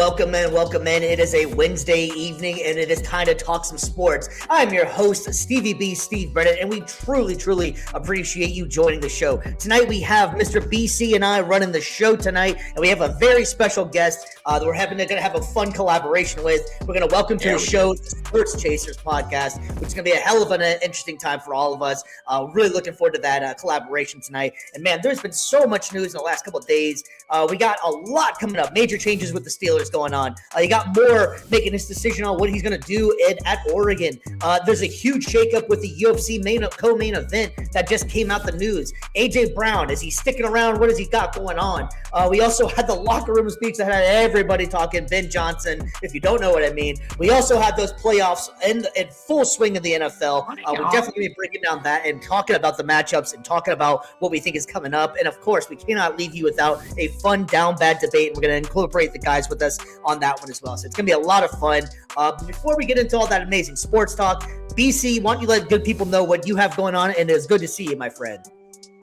welcome in. It is a Wednesday evening, and it is time to talk some sports. I'm your host, Stevie B, Steve Brennan, and we truly appreciate you joining the show. Tonight, we have Mr. BC and I running the show tonight, and we have a very special guest that we're going to have a fun collaboration with. We're going to welcome to the show the Sports Chasers podcast, which is going to be a hell of an interesting time for all of us. Really looking forward to that collaboration tonight. And, man, there's been so much news in the last couple of days. We got a lot coming up, major changes with the Steelers going on. You got Moore making his decision on what he's going to do at Oregon. There's a huge shakeup with the UFC co-main event that just came out the news. A.J. Brown, is he sticking around? What has he got going on? We also had the locker room speech that had everybody talking, Ben Johnson, if you don't know what I mean. We also had those playoffs in full swing of the NFL. We're definitely be breaking down that and talking about the matchups and talking about what we think is coming up. And, of course, we cannot leave you without a fun down bad debate. And we're going to incorporate the guys with us on that one as well. So it's going to be a lot of fun. Before we get into all that amazing sports talk, BC, why don't you let good people know what you have going on? And it's good to see you, my friend.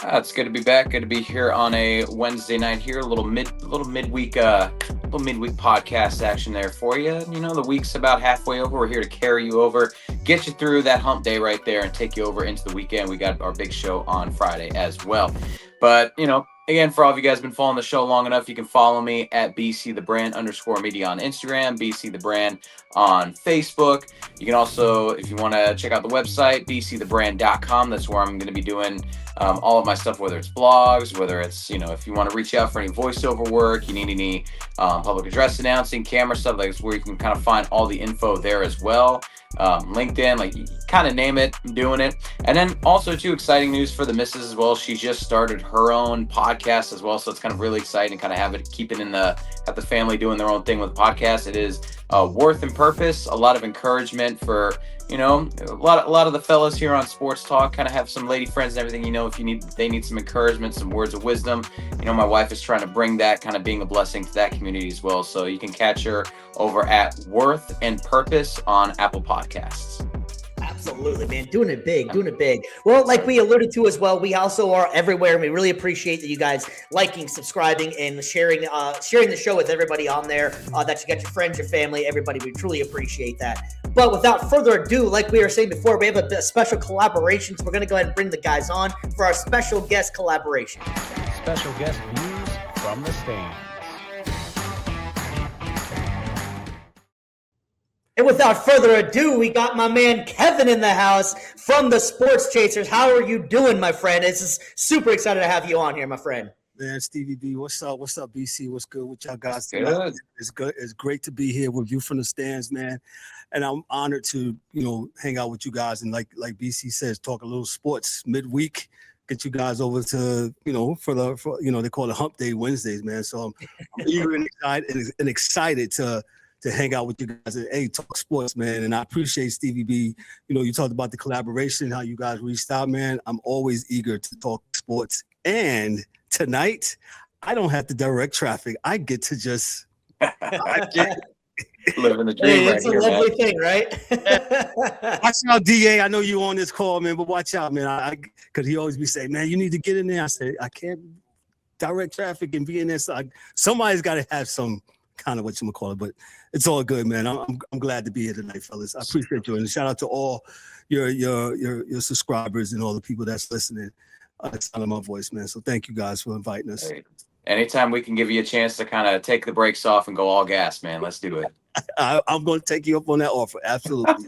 It's good to be back. Good to be here on a Wednesday night here. A little midweek podcast action there for you. You know, the week's about halfway over. We're here to carry you over, get you through that hump day right there, and take you over into the weekend. We got our big show on Friday as well. But, you know, again, for all of you guys who've been following the show long enough, you can follow me at BCTheBrand_media on Instagram, BCTheBrand on Facebook. You can also, if you want to check out the website, BCTheBrand.com. That's where I'm going to be doing all of my stuff, whether it's blogs, whether it's, you know, if you want to reach out for any voiceover work, you need any public address announcing, camera stuff, like it's where you can kind of find all the info there as well. LinkedIn, like you kind of name it, I'm doing it. And then also too, exciting news for the missus as well. She just started her own podcast as well, so it's kind of really exciting to kind of keep it have the family doing their own thing with the podcast. It is worth and purpose, a lot of encouragement for, you know, a lot of the fellas here on Sports Talk kind of have some lady friends and everything. You know, they need some encouragement, some words of wisdom. You know, my wife is trying to bring that, kind of being a blessing to that community as well. So you can catch her over at Worth and Purpose on Apple Podcasts. Absolutely, man. Doing it big. Well, like we alluded to as well, we also are everywhere, and we really appreciate that you guys liking, subscribing, and sharing the show with everybody on there, that you got your friends, your family, everybody. We truly appreciate that. But without further ado, like we were saying before, we have a special collaboration, so we're going to go ahead and bring the guys on for our special guest collaboration. Special guest views from the stand. And without further ado, we got my man Kevin in the house from the Sports Chasers. How are you doing, my friend? It's just super excited to have you on here, my friend. Man, Stevie B, what's up? What's up, BC? What's good with y'all guys? Good. It's good. It's great to be here with you from the stands, man. And I'm honored to, you know, hang out with you guys and like BC says, talk a little sports midweek. Get you guys over to, you know, for they call it Hump Day Wednesdays, man. So I'm eager and excited to hang out with you guys and, hey, talk sports, man. And I appreciate Stevie B. You know, you talked about the collaboration, how you guys reached out, man. I'm always eager to talk sports. And tonight, I don't have to direct traffic. I get to just living the dream. It's a lovely thing, right? Watch out, DA. I know you on this call, man, but watch out, man. Because he always be saying, man, you need to get in there. I say, I can't direct traffic and be in there. So somebody's got to have some kind of what you call it, but it's all good, man. I'm glad to be here tonight, fellas. I appreciate you, and shout out to all your subscribers and all the people that's listening. That's out of my voice, man. So thank you guys for inviting us. Hey, anytime we can give you a chance to kind of take the brakes off and go all gas, man, let's do it. I'm going to take you up on that offer. Absolutely.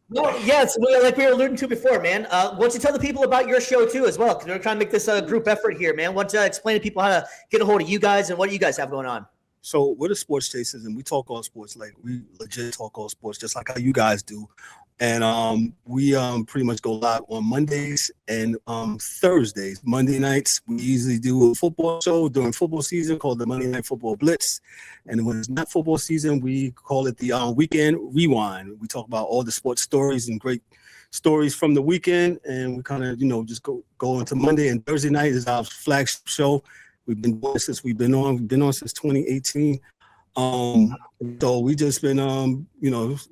Well, yes, like we were alluding to before, man. Why don't you tell the people about your show too, as well? Because we're trying to make this a group effort here, man. Why don't you explain to people how to get a hold of you guys and what you guys have going on? So we're the Sports Chasers, and we talk all sports. Like, we legit talk all sports, just like how you guys do. And we pretty much go live on Mondays and Thursdays. Monday nights, we usually do a football show during football season called the Monday Night Football Blitz. And when it's not football season, we call it the Weekend Rewind. We talk about all the sports stories and great stories from the weekend. And we kind of, you know, just go into Monday, and Thursday night is our flagship show. We've been doing it since we've been on. We've been on since 2018. So we just been we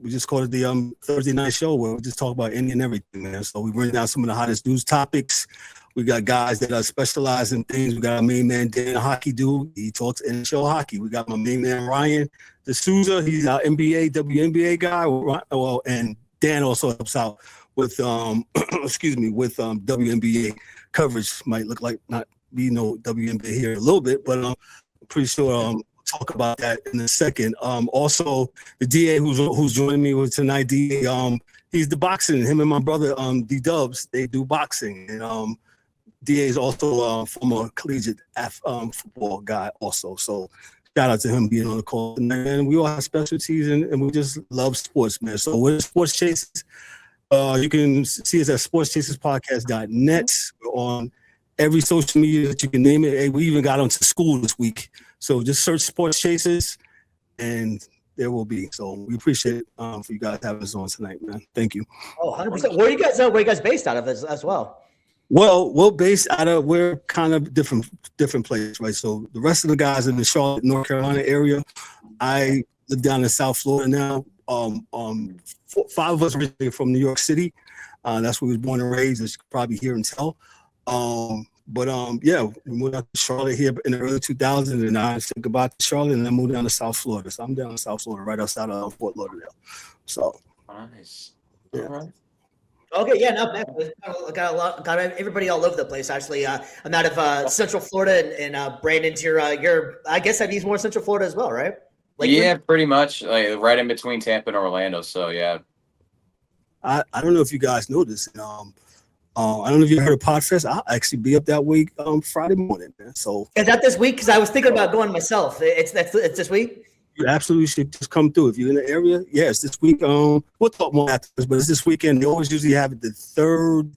just called it the Thursday night show where we just talk about any and everything, man. So we bring down some of the hottest news topics. We got guys that are specialized in things. We got our main man Dan, a hockey dude. He talks NHL hockey. We got my main man Ryan D'Souza. He's our NBA, WNBA guy. Well, and Dan also helps out with WNBA coverage. Might look like not be no WNBA here a little bit, but I'm pretty sure talk about that in a second. Also the DA who's joining me with tonight, DA, he's the boxing. Him and my brother, D Dubs, they do boxing. And DA is also a former collegiate football guy also. So shout out to him being on the call tonight. And we all have specialties and we just love sports, man. So we're Sports Chasers. You can see us at sportschaserspodcast.net. We're on every social media that you can name it. Hey, we even got onto school this week. So just search Sports Chasers and there will be. So we appreciate it for you guys having us on tonight, man. Thank you. Oh, 100%. Where are you guys based out of as well? Well, we're kind of different places, right? So the rest of the guys in the Charlotte, North Carolina area, I live down in South Florida now. 5 of us originally from New York City. That's where we was born and raised, as you can probably hear and tell. Yeah, we moved out to Charlotte here in the early 2000s, and I said goodbye to Charlotte, and I moved down to South Florida. So I'm down in South Florida, right outside of Fort Lauderdale. So nice. Yeah. All right. Okay, yeah, no, got everybody all over the place. Actually, I'm out of Central Florida, and Brandon's your I guess he's more Central Florida as well, right? Lakeland? Yeah, pretty much, like right in between Tampa and Orlando. So yeah. I don't know if you guys know this. I don't know if you heard of Podfest. I'll actually be up that week Friday morning, man. So is that this week? Because I was thinking about going myself. It's this week. You absolutely should just come through if you're in the area. Yeah, it's this week. We'll talk more after this, but it's this weekend. They always usually have it the third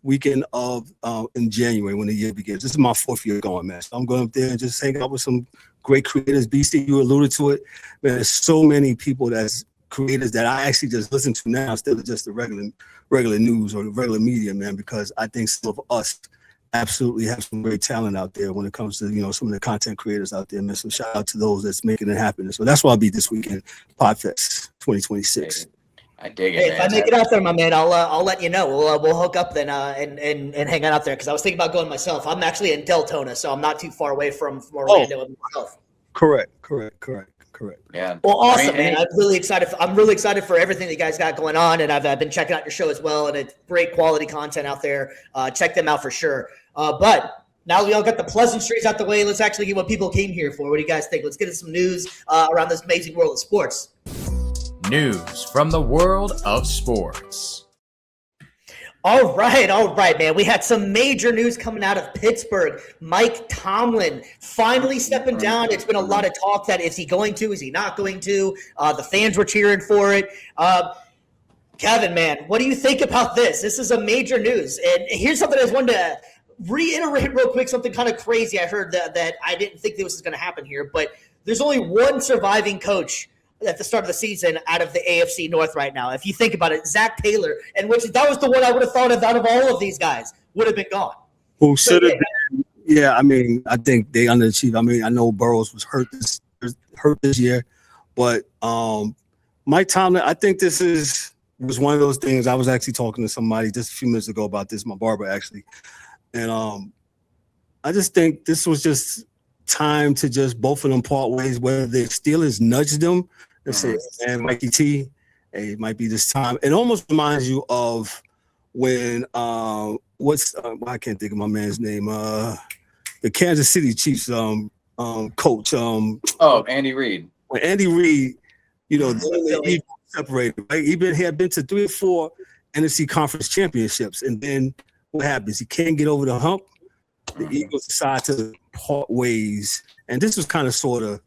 weekend of in January when the year begins. This is my 4th year going, man. So I'm going up there and just hang out with some great creators. BC, you alluded to it, man. There's so many people that's creators that I actually just listen to now instead of just the regular news or the regular media, man, because I think some of us absolutely have some great talent out there when it comes to, some of the content creators out there, man. So shout out to those that's making it happen. So that's why I'll be this weekend, Podfest 2026. I dig it. Hey, if I make it out there, my man, I'll let you know. We'll hook up then and hang out there, because I was thinking about going myself. I'm actually in Deltona, so I'm not too far away from Orlando myself. Correct. Yeah. Well, awesome, man. I'm really excited for everything that you guys got going on, and I've been checking out your show as well, and it's great quality content out there. Check them out for sure. But now we all got the pleasantries out the way. Let's actually get what people came here for. What do you guys think? Let's get into some news around this amazing world of sports. News from the world of sports. All right, man. We had some major news coming out of Pittsburgh. Mike Tomlin finally stepping down. It's been a lot of talk that is he going to, is he not going to? The fans were cheering for it. Kevin, man, what do you think about this? This is a major news. And here's something I just wanted to reiterate real quick, something kind of crazy I heard that I didn't think this was going to happen here, but there's only one surviving coach at the start of the season out of the AFC North right now. If you think about it, Zach Taylor, and that was the one I would have thought of out of all of these guys, would have been gone. Who should have been? Yeah, I mean, I think they underachieved. I mean, I know Burrows was hurt this year, but Mike Tomlin, I think this was one of those things. I was actually talking to somebody just a few minutes ago about this, my barber actually, and I just think this was just time to just both of them part ways. Whether the Steelers nudged them and say, "Man, Mikey T, hey, it might be this time." It almost reminds you of when I can't think of my man's name. The Kansas City Chiefs coach. Andy Reid. When Andy Reid, he separated. Right? He had been to 3 or 4 NFC Conference championships, and then what happens? He can't get over the hump. The Eagles decide to part ways, and this was kind of sort of.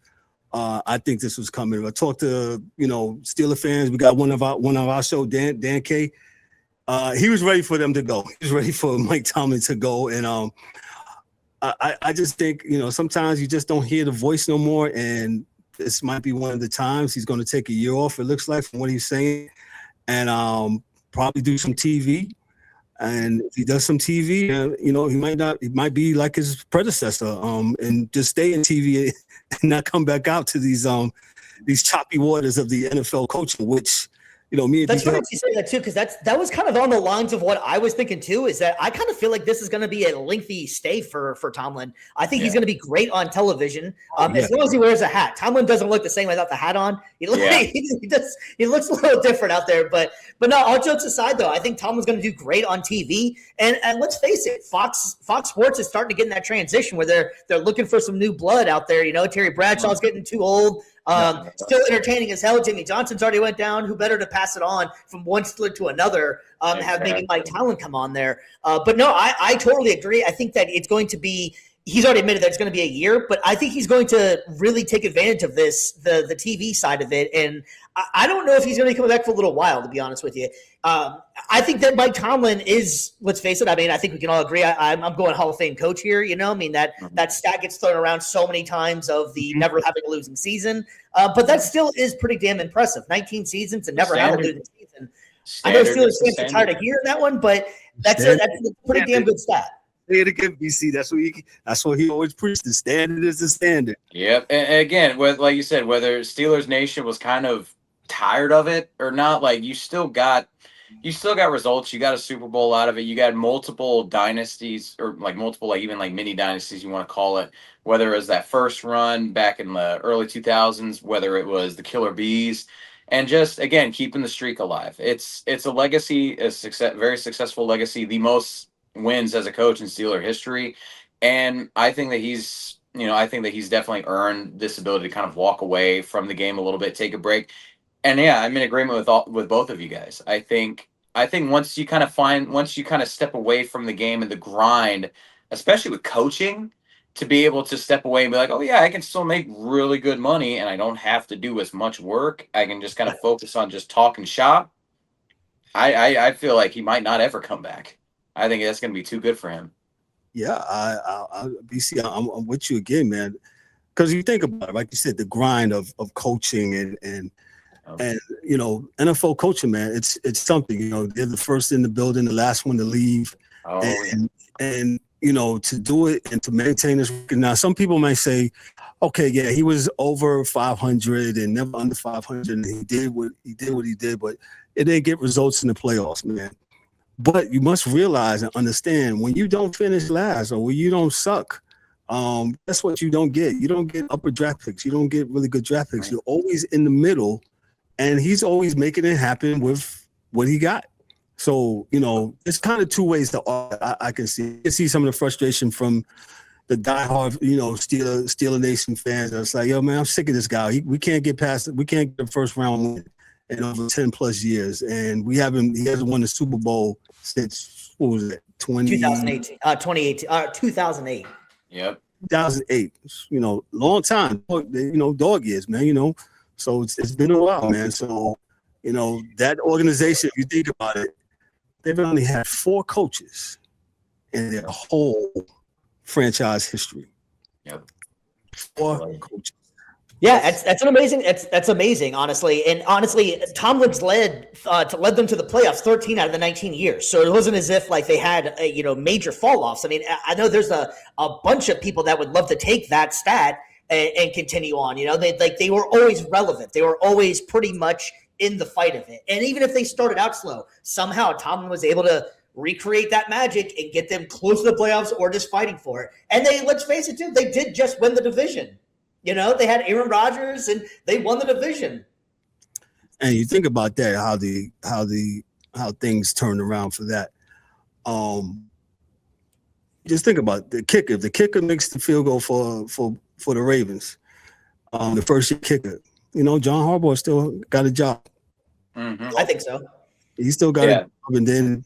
I think this was coming. I talked to Steeler fans. We got one of our show, Dan K. He was ready for them to go. He was ready for Mike Tomlin to go, and I just think sometimes you just don't hear the voice no more, and this might be one of the times he's going to take a year off. It looks like from what he's saying, and probably do some TV. And if he does some TV, he might be like his predecessor, and just stay in TV and not come back out to these choppy waters of the NFL coaching, which, me and that's funny you say that too, because that was kind of on the lines of what I was thinking too. Is that I kind of feel like this is going to be a lengthy stay for Tomlin. I think he's going to be great on television, as long as he wears a hat. Tomlin doesn't look the same without the hat on. He looks a little different out there. But no, all jokes aside, though, I think Tomlin's going to do great on TV. And let's face it, Fox Sports is starting to get in that transition where they're looking for some new blood out there. Terry Bradshaw's getting too old. Still entertaining as hell. Jimmy Johnson's already went down. Who better to pass it on from one Steeler to another? Have maybe Mike Tomlin come on there. But no, I totally agree. I think that it's going to be. He's already admitted that it's going to be a year, but I think he's going to really take advantage of this, the TV side of it. And I don't know if he's going to be coming back for a little while, to be honest with you. I think that Mike Tomlin is, let's face it, I think we can all agree. I'm going Hall of Fame coach here, that stat gets thrown around so many times of the never having a losing season. But that still is pretty damn impressive. 19 seasons and never have a losing season. I know Steelers fans are tired of hearing that one, but that's a pretty damn good stat. Say it again, BC. That's what he always preached. The standard is the standard. Yep. And again, like you said, whether Steelers Nation was kind of tired of it or not, like you still got results. You got a Super Bowl out of it. You got multiple dynasties, or multiple even mini dynasties, you want to call it. Whether it was that first run back in the early 2000s, whether it was the Killer Bees, and just again keeping the streak alive. It's a legacy, very successful legacy, the most wins as a coach in Steeler history. And I think that he's definitely earned this ability to kind of walk away from the game a little bit, take a break. And yeah, I'm in agreement with both of you guys. I think once you kind of step away from the game and the grind, especially with coaching, to be able to step away and be like, oh yeah, I can still make really good money and I don't have to do as much work. I can just kind of focus on just talking shop. I feel like he might not ever come back. I think that's going to be too good for him. Yeah, BC, I'm with you again, man. Because you think about it, like you said, the grind of coaching and NFL coaching, man, it's something. They're the first in the building, the last one to leave, and to do it and to maintain this record. Now, some people might say, okay, yeah, he was over 500 and never under 500, and he did what he did, but it didn't get results in the playoffs, man. But you must realize and understand, when you don't finish last or when you don't suck, that's what you don't get. You don't get upper draft picks. You don't get really good draft picks. You're always in the middle, and he's always making it happen with what he got. So, it's kind of two ways to I can see. I see some of the frustration from the diehard, Steeler Nation fans. It's like, yo, man, I'm sick of this guy. We can't get past it. We can't get the first round win in over 10 plus years, and he hasn't won the Super Bowl since, what was it, 2018, 2008. Yep. 2008. Long time. Dog years, man. So it's been a while, man. So that organization, if you think about it, they've only had 4 coaches in their whole franchise history. Yep. 4 coaches. Yeah, that's amazing, honestly. And honestly, Tomlin's led them to the playoffs 13 out of the 19 years. So it wasn't as if they had major fall offs. I mean, I know there's a bunch of people that would love to take that stat and continue on. They were always relevant. They were always pretty much in the fight of it. And even if they started out slow, somehow Tomlin was able to recreate that magic and get them close to the playoffs or just fighting for it. And let's face it too, they did just win the division. They had Aaron Rodgers and they won the division. And you think about that, how things turned around for that. Just think about the kicker. If the kicker makes the field goal for the Ravens, the first year kicker, John Harbaugh still got a job. Mm-hmm. I think so. He still got a job, and then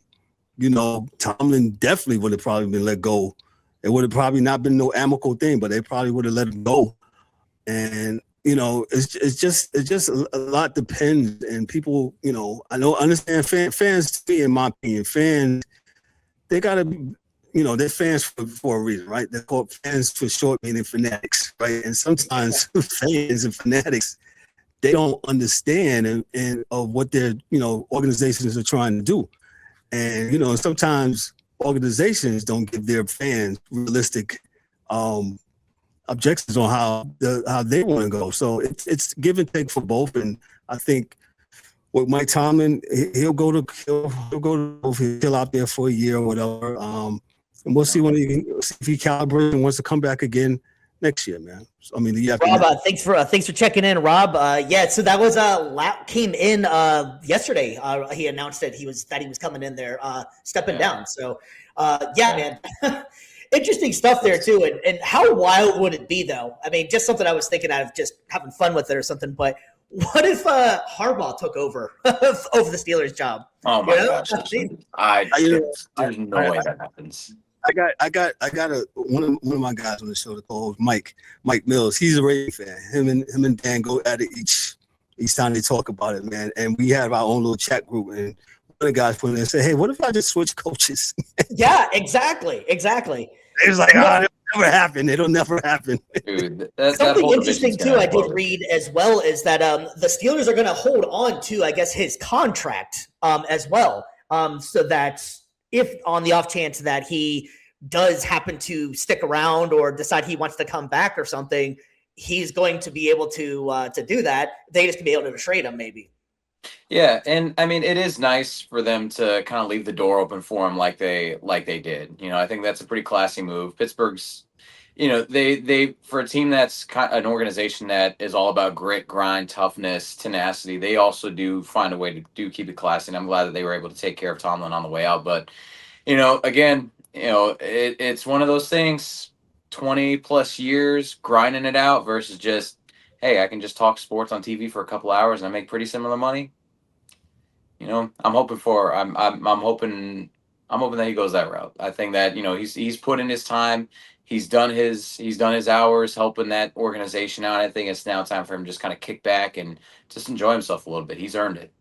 Tomlin definitely would have probably been let go. It would have probably not been no amicable thing, but they probably would have let him go. And it's just a lot depends, and people, understand fans. In my opinion, fans, they gotta be, they're fans for a reason, right? They're called fans for short, meaning fanatics, right? And sometimes fans and fanatics, they don't understand and of what their organizations are trying to do. And sometimes organizations don't give their fans realistic objectives on how they want to go. So it's give and take for both. And I think with Mike Tomlin, he'll go to he'll out there for a year or whatever. And we'll see if he calibrates and wants to come back again next year, man. So, I mean, Rob, thanks for checking in, Rob. Yeah, so that was came in yesterday. He announced that he was coming in there, stepping down. So, man, interesting stuff there too. And how wild would it be though? I mean, just something I was thinking of, just having fun with it or something. But what if Harbaugh took over over the Steelers' job? Oh my gosh! There's no way that happens. I got one of my guys on the show called Mike Mills. He's a Ravens fan. Him and Dan go at it each time they talk about it, man. And we have our own little chat group, and one of the guys put in there and said, "Hey, what if I just switch coaches?" Yeah, exactly. It was like, it'll never happen. It'll never happen. Dude, something interesting too I did read as well is that the Steelers are going to hold on to, I guess, his contract as well, so that if on the off chance that he does happen to stick around or decide he wants to come back or something, he's going to be able to do that. They just can be able to trade him maybe. Yeah, and I mean, it is nice for them to kind of leave the door open for him like they did. I think that's a pretty classy move. Pittsburgh's, they for a team that's an organization that is all about grit, grind, toughness, tenacity, they also do find a way to keep it classy. And I'm glad that they were able to take care of Tomlin on the way out. But, again, it's one of those things, 20 plus years grinding it out versus just, hey, I can just talk sports on TV for a couple hours and I make pretty similar money. I'm hoping that he goes that route. I think that, he's put in his time. He's done his hours helping that organization out. I think it's now time for him to just kind of kick back and just enjoy himself a little bit. He's earned it.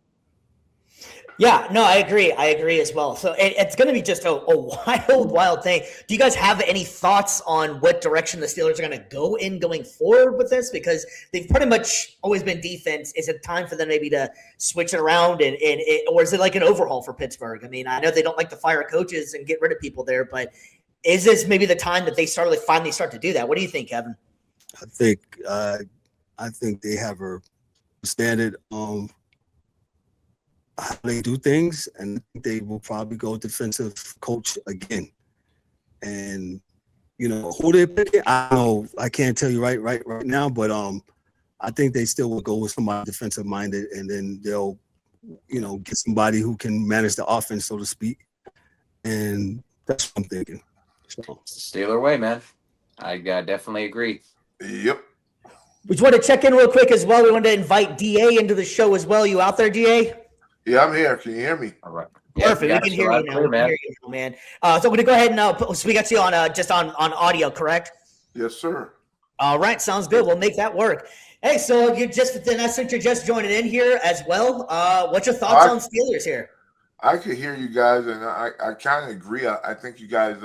Yeah, no, I agree as well. So it's going to be just a wild thing. Do you guys have any thoughts on what direction the Steelers are going to go in going forward with this? Because they've pretty much always been defense. Is it time for them maybe to switch it around or is it like an overhaul for Pittsburgh? I mean, I know they don't like to fire coaches and get rid of people there, but is this maybe the time that they finally start to do that? What do you think, Kevin? I think they have a standard how they do things, and they will probably go defensive coach again. And who they pick, I don't know. I can't tell you right now, but I think they still will go with somebody defensive minded, and then they'll get somebody who can manage the offense, so to speak. And that's what I'm thinking. So. It's the Steeler way, man. I definitely agree. Yep. We just want to check in real quick as well. We wanted to invite DA into the show as well. You out there, DA? Yeah, I'm here. Can you hear me? All right. Perfect. We can hear you now. Man. So we're going to go ahead and so we got you on just on audio, correct? Yes, sir. All right. Sounds good. We'll make that work. Hey, so you're just joining in here as well. What's your thoughts on Steelers here? I could hear you guys, and I kind of agree. I think you guys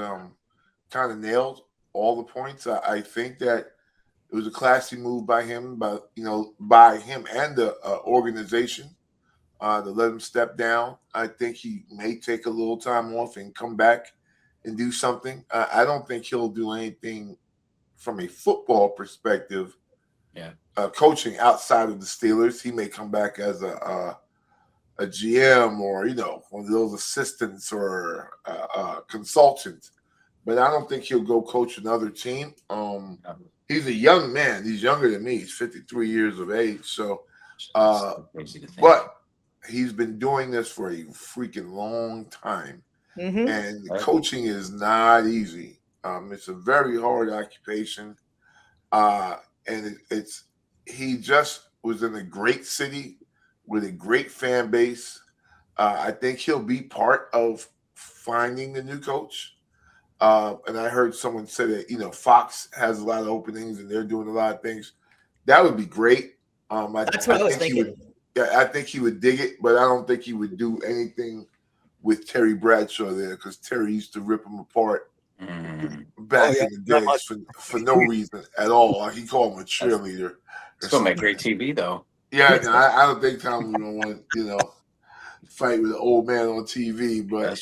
kind of nailed all the points. I think that it was a classy move by him, by him and the organization. To let him step down. I think he may take a little time off and come back and do something. I don't think he'll do anything from a football perspective. Yeah, coaching outside of the Steelers. He may come back as a GM or one of those assistants or consultants. But I don't think he'll go coach another team. He's a young man. He's younger than me. He's 53 years of age. So, but he's been doing this for a freaking long time. Mm-hmm. And coaching is not easy. It's a very hard occupation. And he just was in a great city with a great fan base. I think he'll be part of finding the new coach. And I heard someone say that, Fox has a lot of openings and they're doing a lot of things. That would be great. That's what I was thinking. I think he would dig it, but I don't think he would do anything with Terry Bradshaw there because Terry used to rip him apart back in the days for no reason at all. He called him a cheerleader. It's going to make great TV, though. Yeah, I don't think Tomlin would want, fight with an old man on TV. But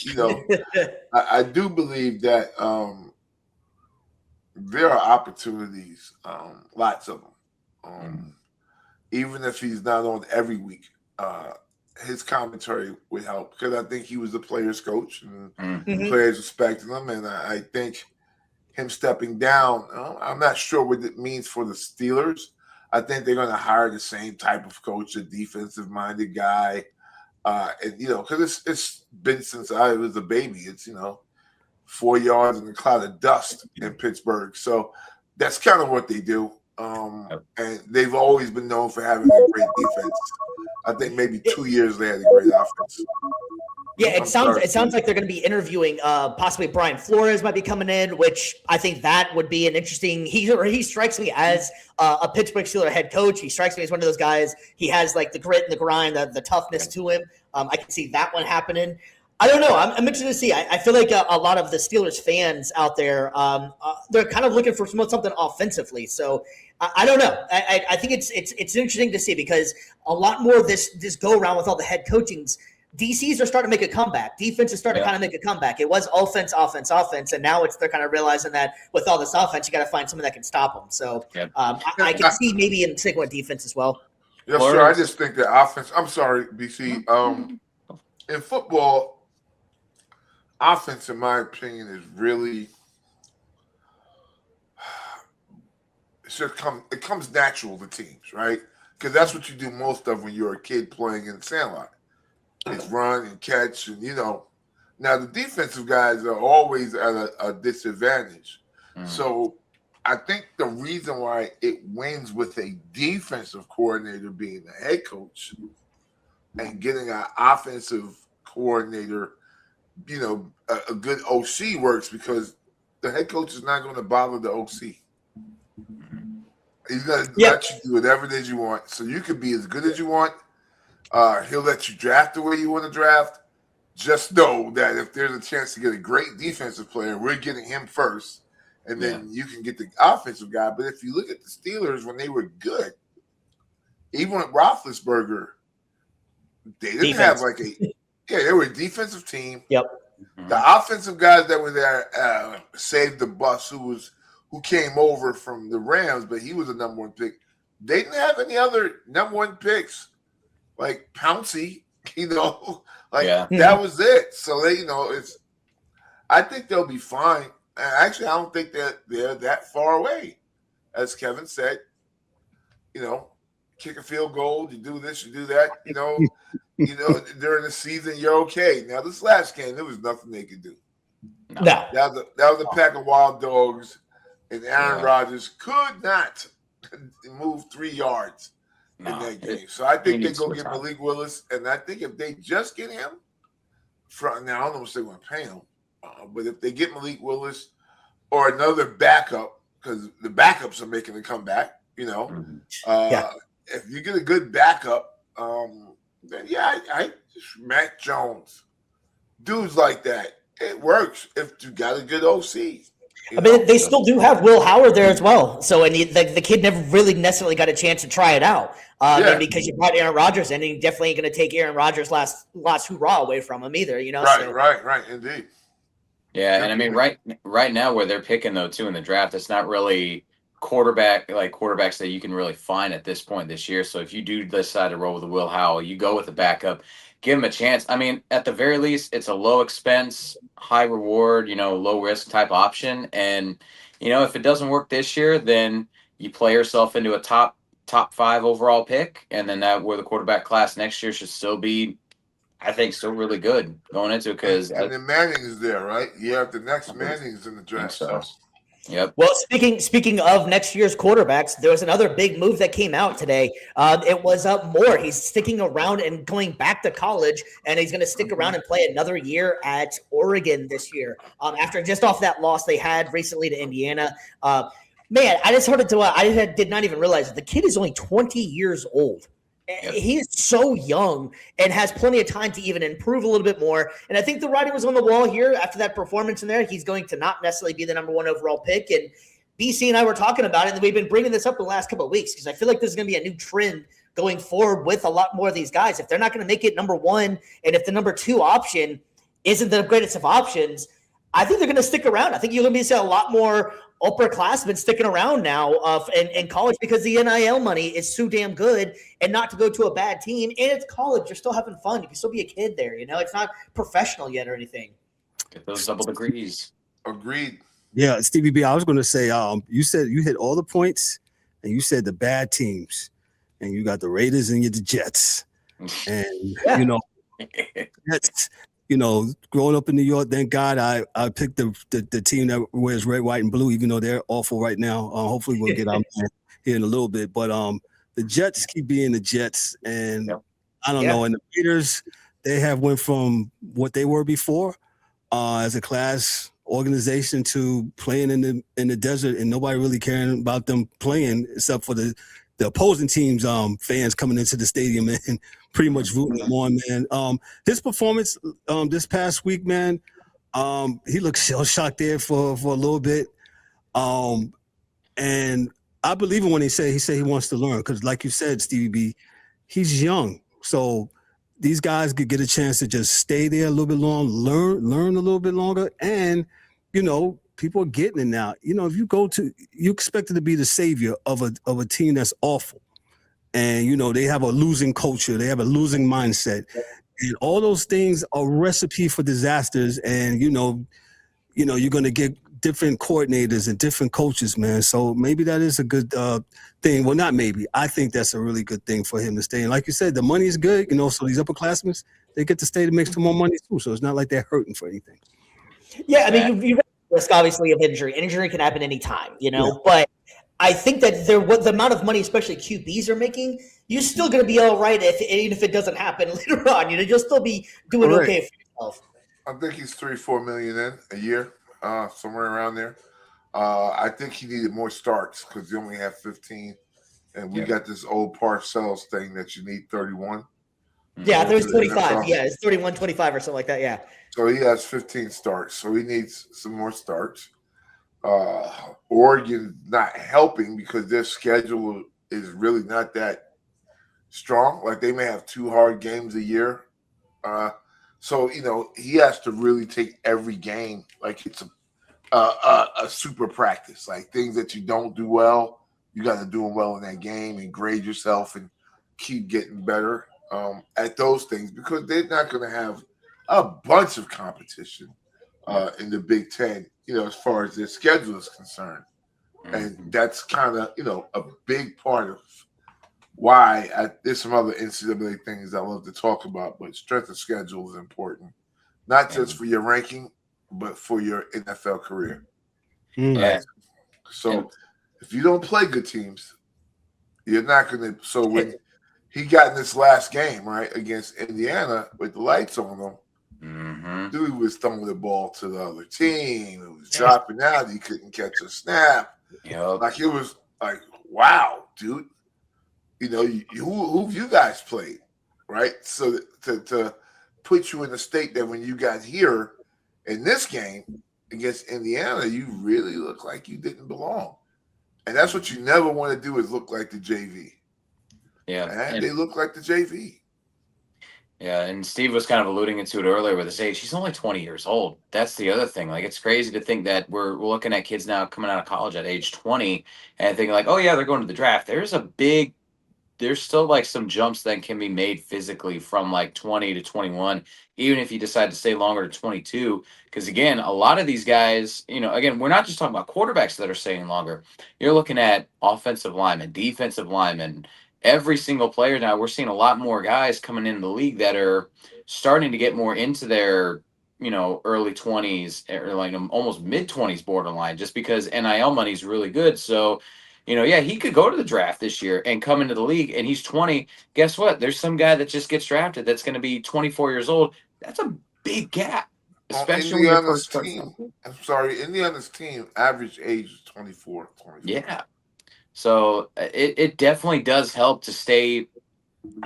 I do believe that there are opportunities, lots of them. Even if he's not on every week, his commentary would help because I think he was the players' coach and the players respected him. And I think him stepping down, I'm not sure what it means for the Steelers. I think they're going to hire the same type of coach, a defensive-minded guy. And, because it's been since I was a baby. It's, 4 yards in a cloud of dust in Pittsburgh. So that's kind of what they do. And they've always been known for having a great defense. I think maybe 2 years they had a great offense. Yeah, it sounds like they're going to be interviewing possibly Brian Flores might be coming in, which I think that would be an interesting. He strikes me as a Pittsburgh Steelers head coach. He strikes me as one of those guys. He has like the grit and the grind, the toughness to him. I can see that one happening. I don't know. I'm interested to see. I feel like a lot of the Steelers fans out there, they're kind of looking for something offensively. So I don't know. I think it's interesting to see because a lot more of this go around with all the head coachings. DCs are starting to make a comeback. Defense is starting to kind of make a comeback. It was offense, and now they're kind of realizing that with all this offense, you got to find someone that can stop them. So I can see maybe in sticking with defense as well. Yes, sir. I just think that offense. I'm sorry, BC. In football, offense, in my opinion, is really it comes natural to teams, right? Because that's what you do most of when you're a kid playing in the sandlot. It's run and catch, and Now the defensive guys are always at a disadvantage. So I think the reason why it wins with a defensive coordinator being the head coach and getting an offensive coordinator, a good OC works because the head coach is not going to bother the OC. He's going to let you do whatever it is you want. So you can be as good as you want. He'll let you draft the way you want to draft. Just know that if there's a chance to get a great defensive player, we're getting him first. And then you can get the offensive guy. But if you look at the Steelers when they were good, even with Roethlisberger, they didn't have like they were a defensive team. Yep. The offensive guys that were there saved the bus who came over from the Rams, but he was a number one pick. They didn't have any other number one picks like Pouncey, that was it. So they, I think they'll be fine. Actually, I don't think that they're that far away. As Kevin said, kick a field goal, you do this, you do that, during the season, you're okay. Now, this last game, there was nothing they could do. No. That was a pack of wild dogs, and Aaron Rodgers could not move 3 yards in that game. So I think they go get Malik Willis, and I think if they just get him, now I don't know if they're going to pay him, but if they get Malik Willis or another backup, because the backups are making a comeback, if you get a good backup, then I Mac Jones, dudes like that, it works if you got a good OC. They still do have Will Howard there as well. So, and the kid never really necessarily got a chance to try it out. Because you brought Aaron Rodgers in, and you definitely ain't going to take Aaron Rodgers' last hurrah away from him either. Right, indeed. Yeah, and I mean, right now where they're picking though too in the draft, it's not really quarterbacks that you can really find at this point this year. So if you do decide to roll with Will Howell, you go with the backup, give him a chance. I mean, at the very least, it's a low expense, high reward, low risk type option. And if it doesn't work this year, then you play yourself into a top 5 overall pick, and then that where the quarterback class next year should still be, I think, still really good going into it because then Manning is there, right? You have the next Manning's in the draft. So. Yep. Well, speaking of next year's quarterbacks, there was another big move that came out today. It was Moore. He's sticking around and going back to college, and he's going to stick around and play another year at Oregon this year. After just off that loss they had recently to Indiana. Man, I just heard it. I did not even realize it. The kid is only 20 years old. Yep. He is so young and has plenty of time to even improve a little bit more. And I think the writing was on the wall here after that performance in there. He's going to not necessarily be the number 1 overall pick. And BC and I were talking about it, and we've been bringing this up the last couple of weeks because I feel like this is going to be a new trend going forward with a lot more of these guys. If they're not going to make it number one, and if the number two option isn't the greatest of options, I think they're going to stick around. I think you're going to be seeing a lot more upperclassmen sticking around now in college because the NIL money is so damn good, and not to go to a bad team. And it's college. You're still having fun. You can still be a kid there. It's not professional yet or anything. Get those double degrees. Agreed. Yeah, Stevie B, I was going to say, you said you hit all the points, and you said the bad teams, and you got the Raiders and the Jets, and Jets. Growing up in New York, thank God I picked the team that wears red, white, and blue, even though they're awful right now. Hopefully we'll get out here in a little bit. But the Jets keep being the Jets, and I don't know. And the Raiders, they have went from what they were before as a class organization to playing in the desert, and nobody really caring about them playing except for the opposing team's fans coming into the stadium and pretty much rooting them on, man. His performance this past week, man, he looked shell shocked there for a little bit. And I believe it when he said he wants to learn, because like you said, Stevie B, he's young. So these guys could get a chance to just stay there a little bit long, learn a little bit longer, and people are getting it now. If you expect it to be the savior of a team that's awful. And, they have a losing culture. They have a losing mindset. And all those things are a recipe for disasters. And, you're going to get different coordinators and different coaches, man. So maybe that is a good thing. Well, not maybe. I think that's a really good thing for him to stay. And like you said, the money is good, so these upperclassmen, they get to stay to make some more money too. So it's not like they're hurting for anything. Yeah, I mean, you risk obviously of injury. An injury can happen anytime, but I think that what the amount of money, especially QBs, are making, you're still going to be all right even if it doesn't happen later on. You'll still be doing okay for yourself. I think he's $3-4 million in a year, somewhere around there. I think he needed more starts because he only had 15, and we got this old Parcells thing that you need 31. Yeah, there's 25. Yeah, it's 31, 25 or something like that. Yeah. So he has 15 starts. So he needs some more starts. Oregon not helping because their schedule is really not that strong. Like they may have 2 hard games a year. So he has to really take every game like it's a super practice. Like things that you don't do well, you got to do them well in that game and grade yourself and keep getting better at those things, because they're not going to have a bunch of competition in the Big Ten, as far as their schedule is concerned. And that's kind of, a big part of why there's some other NCAA things I love to talk about, but strength of schedule is important, not just for your ranking, but for your NFL career. Yeah. So if you don't play good teams, you're not going to. So when he got in this last game, right, against Indiana with the lights on him, dude was throwing the ball to the other team. It was dropping out. He couldn't catch a snap. Like it was like, wow, dude. Who have you guys played, right? So to put you in the state that when you got here in this game against Indiana, you really look like you didn't belong. And that's what you never want to do, is look like the JV. Yeah. And they look like the JV. Yeah, and Steve was kind of alluding to it earlier with his age. She's only 20 years old. That's the other thing. Like, it's crazy to think that we're looking at kids now coming out of college at age 20 and thinking like, oh, yeah, they're going to the draft. There's still like some jumps that can be made physically from like 20 to 21, even if you decide to stay longer to 22. Because again, a lot of these guys, again, we're not just talking about quarterbacks that are staying longer. You're looking at offensive linemen, defensive linemen, every single player now. We're seeing a lot more guys coming in the league that are starting to get more into their, early 20s or like almost mid 20s borderline, just because NIL money is really good. So, he could go to the draft this year and come into the league, and he's 20. Guess what? There's some guy that just gets drafted that's going to be 24 years old. That's a big gap, especially Indiana's team. I'm sorry, Indiana's team average age is 24. Yeah. So it definitely does help to stay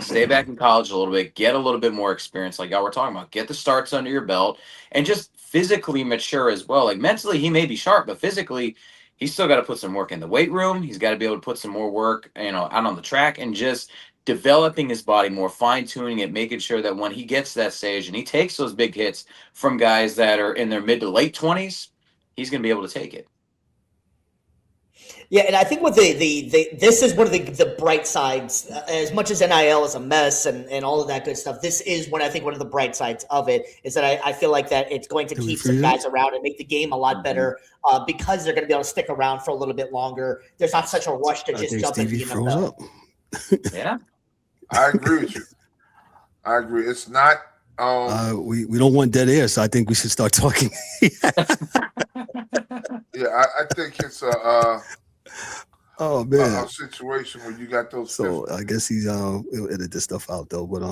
back in college a little bit, get a little bit more experience, like y'all were talking about, get the starts under your belt, and just physically mature as well. Like mentally, he may be sharp, but physically, he's still got to put some work in the weight room. He's got to be able to put some more work, out on the track, and just developing his body more, fine-tuning it, making sure that when he gets to that stage and he takes those big hits from guys that are in their mid to late 20s, he's going to be able to take it. Yeah, and I think what this is one of the bright sides. As much as NIL is a mess and all of that good stuff, this is one of the bright sides of it is that I feel like that it's going to keep some guys around and make the game a lot better because they're going to be able to stick around for a little bit longer. There's not such a rush to just jump into the NFL. Yeah, I agree with you. I agree. It's not. We don't want dead air, so I think we should start talking. Yeah, I think it's a situation where you got those. So I guess he's he'll edit this stuff out though. But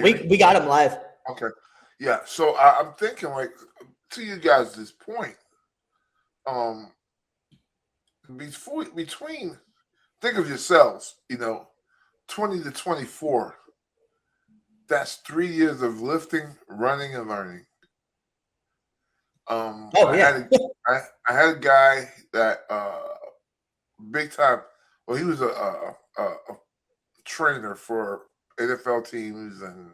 we got him live. Okay, yeah. So I'm thinking, like, to you guys, this point, between think of yourselves, 20 to 24. That's 3 years of lifting, running, and learning. I had a guy that big time. Well, he was a trainer for NFL teams and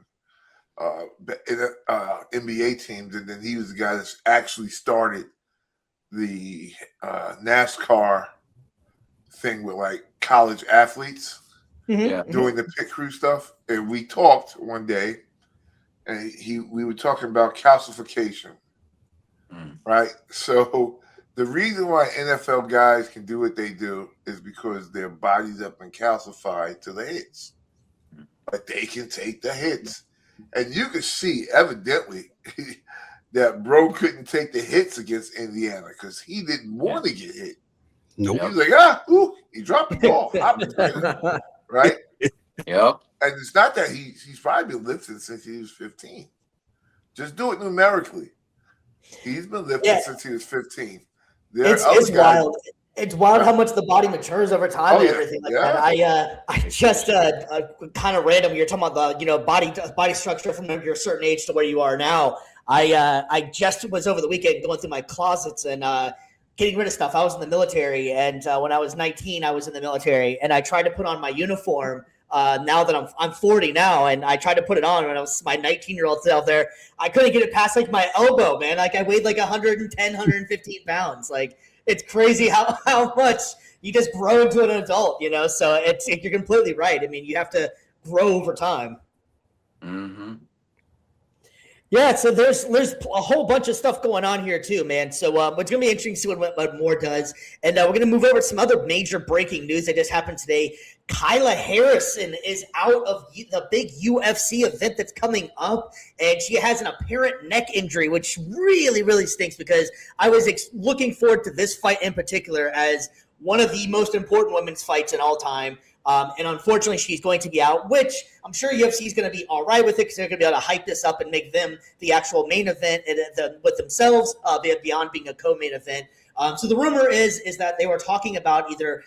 NBA teams, and then he was the guy that actually started the NASCAR thing with like college athletes doing the pit crew stuff. And we talked one day, and we were talking about calcification. Right. So the reason why NFL guys can do what they do is because their bodies have been calcified to the hits. But they can take the hits. And you can see evidently that bro couldn't take the hits against Indiana because he didn't want to get hit. Nope. He was like, he dropped the ball. Right? Yep. And it's not that he's probably been lifting since he was 15. Just do it numerically. He's been lifting since he was 15. It's wild. It's wild how much the body matures over time and everything like that. I just kind of random. You're talking about the body structure from your certain age to where you are now. I just was over the weekend going through my closets and getting rid of stuff. I was in the military, and when I was 19, I was in the military, and I tried to put on my uniform. Now that I'm 40 now, and I tried to put it on when I was my 19-year-old out there, I couldn't get it past like my elbow, man. Like I weighed like 110, 115 pounds. Like it's crazy how much you just grow into an adult, So you're completely right. I mean, you have to grow over time. Mm-hmm. Yeah, so there's a whole bunch of stuff going on here too, man. So it's going to be interesting to see what Moore does. And we're going to move over to some other major breaking news that just happened today. Kyla Harrison is out of the big UFC event that's coming up, and she has an apparent neck injury, which really, really stinks because I was looking forward to this fight in particular as one of the most important women's fights in all time. And unfortunately, she's going to be out, which I'm sure UFC is going to be all right with it because they're going to be able to hype this up and make them the actual main event with themselves beyond being a co-main event. So the rumor is that they were talking about either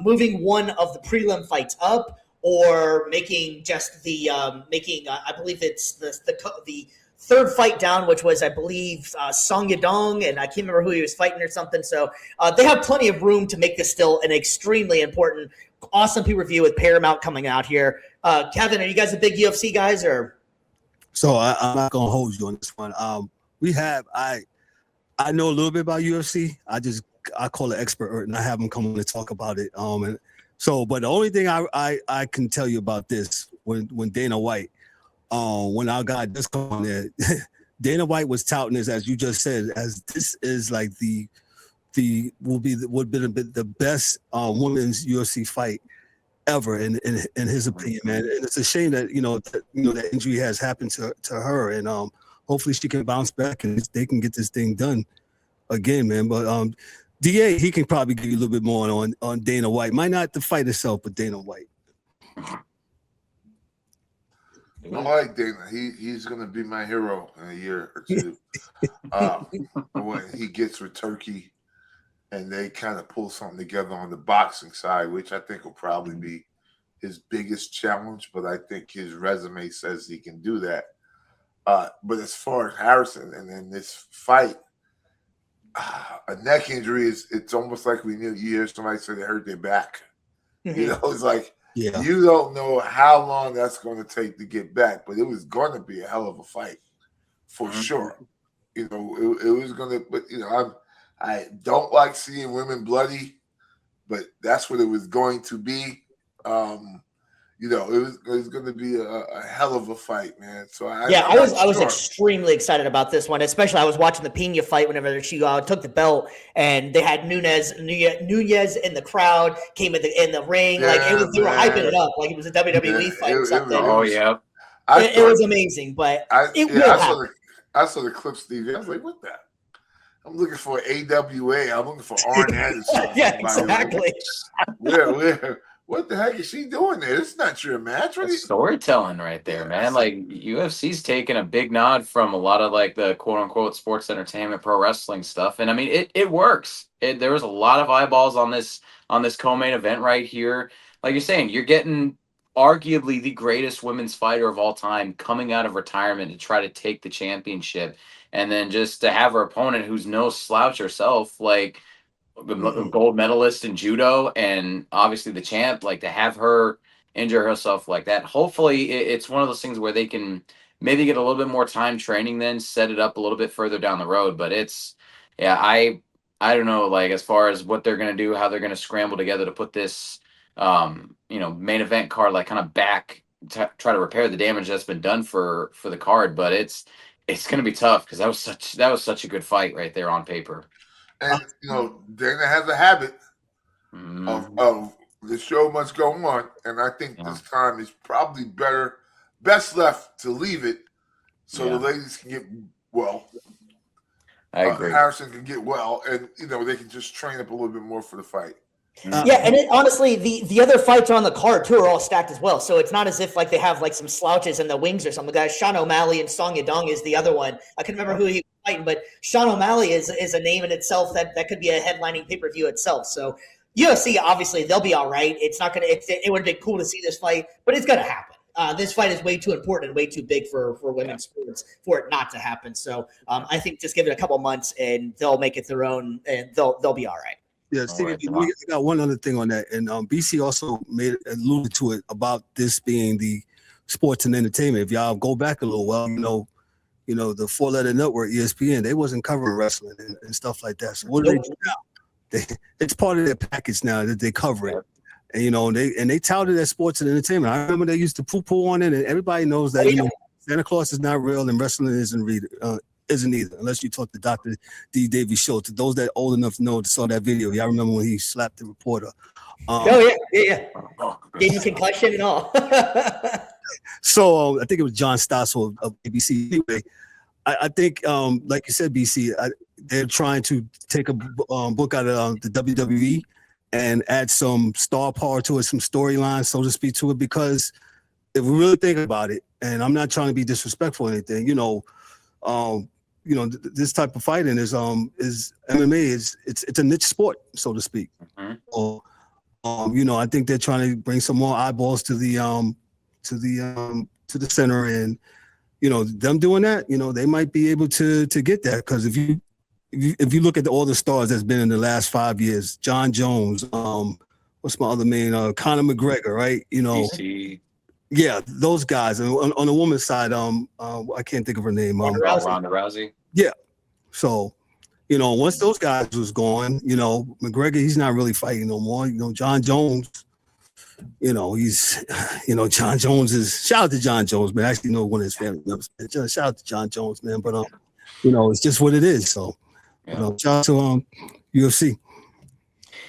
moving one of the prelim fights up or making just the I believe it's the third fight down, which was, I believe, Song Yadong, and I can't remember who he was fighting or something. So they have plenty of room to make this still an extremely important, awesome pay-per-view with Paramount coming out here. Kevin, are you guys a big UFC guys? Or so I'm not going to hold you on this one. I know a little bit about UFC. I call it expert and I have them come on and talk about it. But the only thing I can tell you about this, when Dana White, when our guy just come on there, Dana White was touting this, as you just said, as this is like would be the best women's UFC fight ever in his opinion, man. And it's a shame that that injury has happened to her, and hopefully she can bounce back and they can get this thing done again, man. But DA, he can probably give you a little bit more on Dana White. Might not the fight itself, but Dana White. I like Dana. He's going to be my hero in a year or two. When he gets with Turkey and they kind of pull something together on the boxing side, which I think will probably be his biggest challenge, but I think his resume says he can do that. But as far as Harrison and then this fight, a neck injury it's almost like when you hear somebody say they hurt their back. You know, it's like Yeah. you don't know how long that's going to take to get back, but it was going to be a hell of a fight for sure. You know, it was going to. But you know, I don't like seeing women bloody, but that's what it was going to be. You know, it was going to be a hell of a fight, man. So I was extremely excited about this one, especially I was watching the Pena fight whenever she took the belt, and they had Nunez in the crowd, came in the ring, they were hyping it up like it was a WWE fight or something. It was amazing, but it will happen. I saw the clip, Steve. I was like, what the? I'm looking for AWA. I'm looking for Arn Anderson. Yeah, exactly. What the heck is she doing there? It's not your match. Storytelling right there, man. Like UFC's taking a big nod from a lot of like the quote unquote sports entertainment pro wrestling stuff. And I mean it works. There was a lot of eyeballs on this co-main event right here. Like you're saying, you're getting arguably the greatest women's fighter of all time coming out of retirement to try to take the championship. And then just to have her opponent who's no slouch herself, like gold medalist in judo and obviously the champ, like to have her injure herself like that. Hopefully it's one of those things where they can maybe get a little bit more time training, then set it up a little bit further down the road. But I don't know, like as far as what they're going to do, how they're going to scramble together to put this, main event card, like kind of back to try to repair the damage that's been done for the card. But it's going to be tough because that was such a good fight right there on paper. And you know, Dana has a habit of the show must go on, and I think this time is probably best left to leave it so the ladies can get well. I agree. Harrison can get well, and you know they can just train up a little bit more for the fight. And honestly, the other fights on the card too are all stacked as well. So it's not as if like they have like some slouches in the wings or something. The guys Sean O'Malley and Song Yadong is the other one. I can remember who he was fighting, but Sean O'Malley is a name in itself that could be a headlining pay-per-view itself. So UFC, obviously, they'll be all right. It's not gonna. It would be cool to see this fight, but it's gonna happen. This fight is way too important and way too big for women's sports for it not to happen. So I think just give it a couple months and they'll make it their own, and they'll be all right. Yeah, Steve, we got one other thing on that, and BC also alluded to it about this being the sports and entertainment. If y'all go back a little while, you know the four-letter network ESPN, they wasn't covering wrestling and stuff like that. So what do they do now? It's part of their package now that they cover it, and you know they touted that sports and entertainment. I remember they used to poo-poo on it, and everybody knows that Santa Claus is not real and wrestling isn't either, unless you talk to Dr. D. Davy Schultz. Those that old enough to know saw that video. Y'all remember when he slapped the reporter? Yeah. Gave him concussion and all. So I think it was John Stossel of ABC. Anyway, I think, like you said, BC, they're trying to take a book out of the WWE and add some star power to it, some storyline, so to speak, to it. Because if we really think about it, and I'm not trying to be disrespectful or anything, this type of fighting is MMA it's a niche sport, so to speak. So, I think they're trying to bring some more eyeballs to the center, and them doing that, they might be able to get that, because if you look at all the stars that's been in the last 5 years, John Jones, what's my other man, Conor McGregor, right? DC. Yeah, those guys. And on the woman's side, I can't think of her name. Ronda Rousey. Yeah. So, once those guys was gone, McGregor, he's not really fighting no more. John Jones, he's, John Jones is, shout out to John Jones, man. I actually know one of his family members. Shout out to John Jones, man. But, it's just what it is. So, shout out to UFC.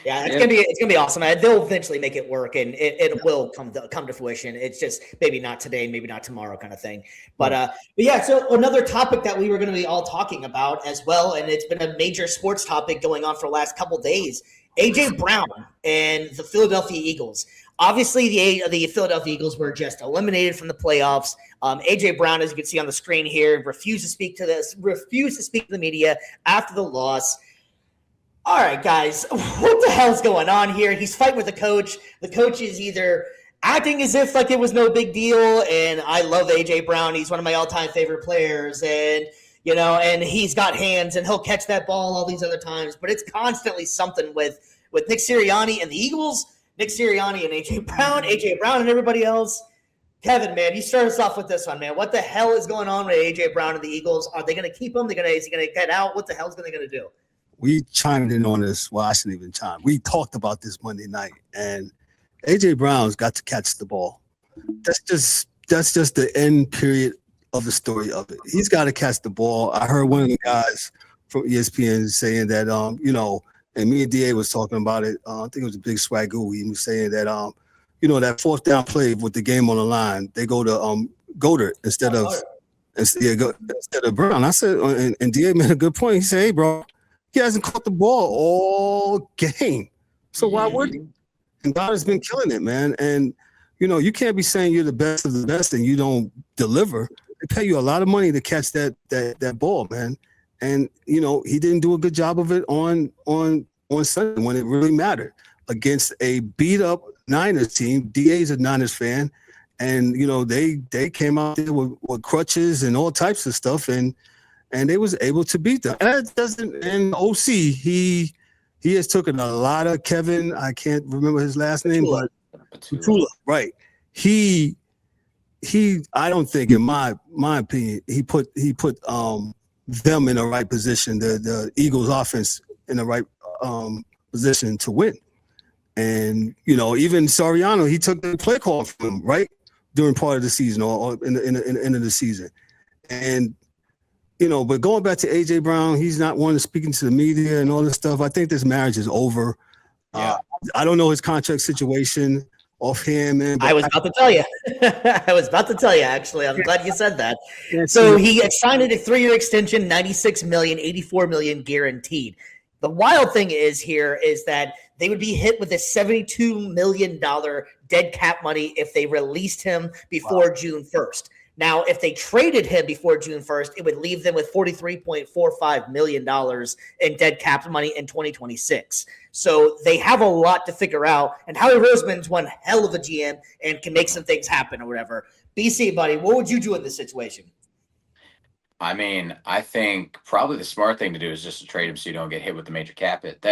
Yeah, it's gonna be awesome. They'll eventually make it work, and it will come to fruition. It's just maybe not today, maybe not tomorrow, kind of thing. But yeah. So another topic that we were going to be all talking about as well, and it's been a major sports topic going on for the last couple of days. AJ Brown and the Philadelphia Eagles. Obviously, the Philadelphia Eagles were just eliminated from the playoffs. AJ Brown, as you can see on the screen here, refused to speak to the media after the loss. All right, guys, what the hell's going on here? He's fighting with the coach. The coach is either acting as if like it was no big deal, and I love AJ Brown. He's one of my all-time favorite players, and and he's got hands, and he'll catch that ball all these other times. But it's constantly something with Nick Sirianni and the Eagles. Nick Sirianni and AJ Brown and everybody else. Kevin, man, you start us off with this one, man. What the hell is going on with AJ Brown and the Eagles? Are they going to keep him? Is he going to get out? What the hell is they going to do? We chimed in on this. Well, I shouldn't even chime. We talked about this Monday night, and AJ Brown's got to catch the ball. That's just the end period of the story of it. He's got to catch the ball. I heard one of the guys from ESPN saying that, and me and DA was talking about it. I think it was a big swagoo. He was saying that, that fourth down play with the game on the line, they go to Goddard instead of Brown. I said, and DA made a good point. He said, hey, bro, he hasn't caught the ball all game. So why would he? And God has been killing it, man. And, you can't be saying you're the best of the best and you don't deliver. They pay you a lot of money to catch that ball, man. And, he didn't do a good job of it on Sunday when it really mattered against a beat-up Niners team. DA's a Niners fan. And, they came out there with crutches and all types of stuff, and they was able to beat them. And that doesn't – and OC, he has taken a lot of Kevin – I can't remember his last name, but Petula, right. He I don't think, in my opinion, he put them in the right position, the Eagles offense in the right position to win. And, even Soriano, he took the play call from him, right, during part of the season or in the end of the season. And, but going back to A.J. Brown, he's not one speaking to the media and all this stuff. I think this marriage is over. Yeah. I don't know his contract situation offhand, man. I was about to tell you. Actually. I'm glad you said that. So he signed a 3-year extension, $96 million, $84 million guaranteed. The wild thing is that they would be hit with a $72 million dead cap money if they released him before June 1st. Now, if they traded him before June 1st, it would leave them with $43.45 million in dead cap money in 2026. So they have a lot to figure out. And Howie Roseman's one hell of a GM and can make some things happen or whatever. BC, buddy, what would you do in this situation? I mean, I think probably the smart thing to do is just to trade him so you don't get hit with the major cap hit.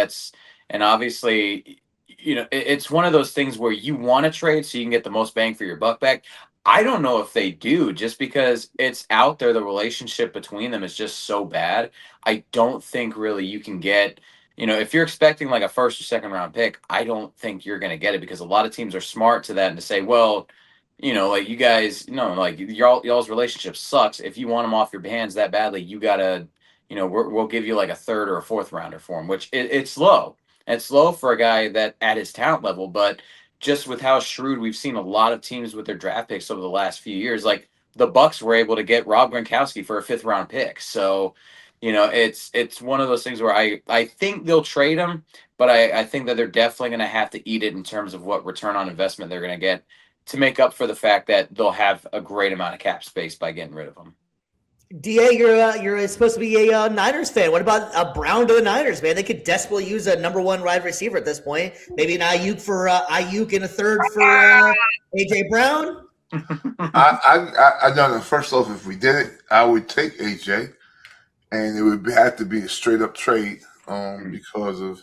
And obviously, it's one of those things where you want to trade so you can get the most bang for your buck back. I don't know if they do, just because it's out there. The relationship between them is just so bad. I don't think really you can get, if you're expecting like a first or second round pick, I don't think you're going to get it, because a lot of teams are smart to that and to say, well, like you guys, like y'all's relationship sucks. If you want him off your hands that badly, you got to, we'll give you like a third or a fourth rounder for him, which it's low. It's low for a guy that at his talent level, but just with how shrewd we've seen a lot of teams with their draft picks over the last few years, like the Bucks were able to get Rob Gronkowski for a 5th round pick. So, it's one of those things where I think they'll trade him, but I think that they're definitely going to have to eat it in terms of what return on investment they're going to get to make up for the fact that they'll have a great amount of cap space by getting rid of him. DA, you're supposed to be a Niners fan. What about a Brown to the Niners, man? They could desperately use a number 1 wide receiver at this point. Maybe an Ayuk for Ayuk and a third for AJ Brown. I know. First off, if we did it, I would take AJ, and it would have to be a straight up trade because of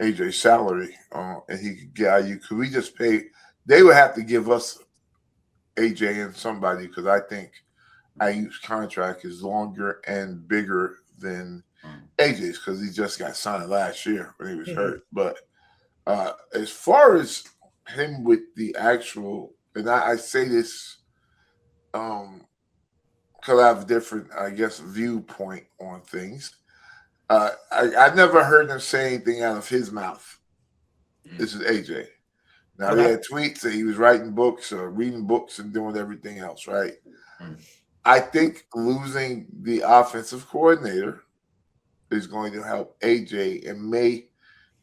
AJ's salary, and he could get Ayuk. Could we just pay? They would have to give us AJ and somebody, because I think Ayuk's contract is longer and bigger than AJ's, because he just got signed last year when he was hurt. But as far as him with the actual, and I say this because I have a different, I guess, viewpoint on things. I never heard him say anything out of his mouth. This is AJ. Now, he had tweets that he was writing books or reading books and doing everything else, right? I think losing the offensive coordinator is going to help AJ and may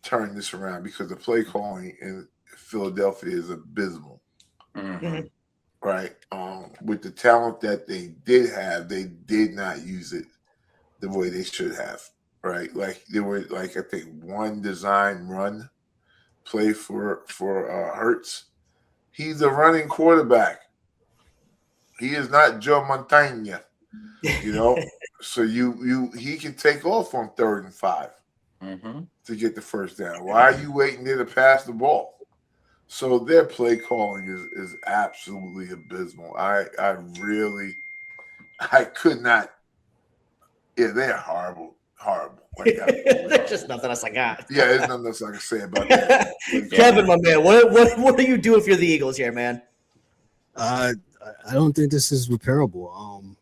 turn this around, because the play calling in Philadelphia is abysmal. Right? With the talent that they did have, they did not use it the way they should have. Right? Like there were, I think, one design run play for Hurts. He's a running quarterback. He is not Joe Montana, So he can take off on 3rd and 5 to get the first down. Why are you waiting there to pass the ball? So their play calling is absolutely abysmal. I could not. Yeah, they're horrible. Like There's just nothing else I got. Yeah, there's nothing else I can say about that. Kevin, my man, what do you do if you're the Eagles here, man? I don't think this is repairable.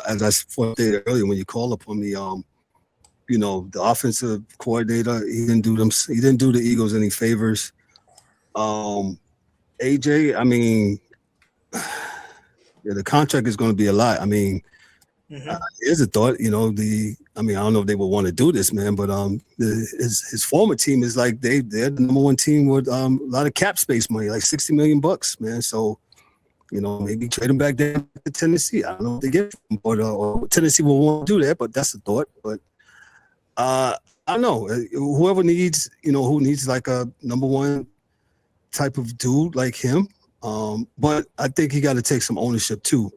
As I stated earlier, when you call upon me, the offensive coordinator, he didn't do the Eagles any favors. AJ, I mean, the contract is going to be a lot. I mean, here's a thought. I don't know if they would want to do this, man, but his former team is like they're the number one team with a lot of cap space money, like $60 million, man. So, maybe trade him back down to Tennessee. I don't know if they get him, but or Tennessee will want to do that, but that's a thought. But I don't know. Whoever needs, who needs like a number one type of dude like him. But I think he got to take some ownership too.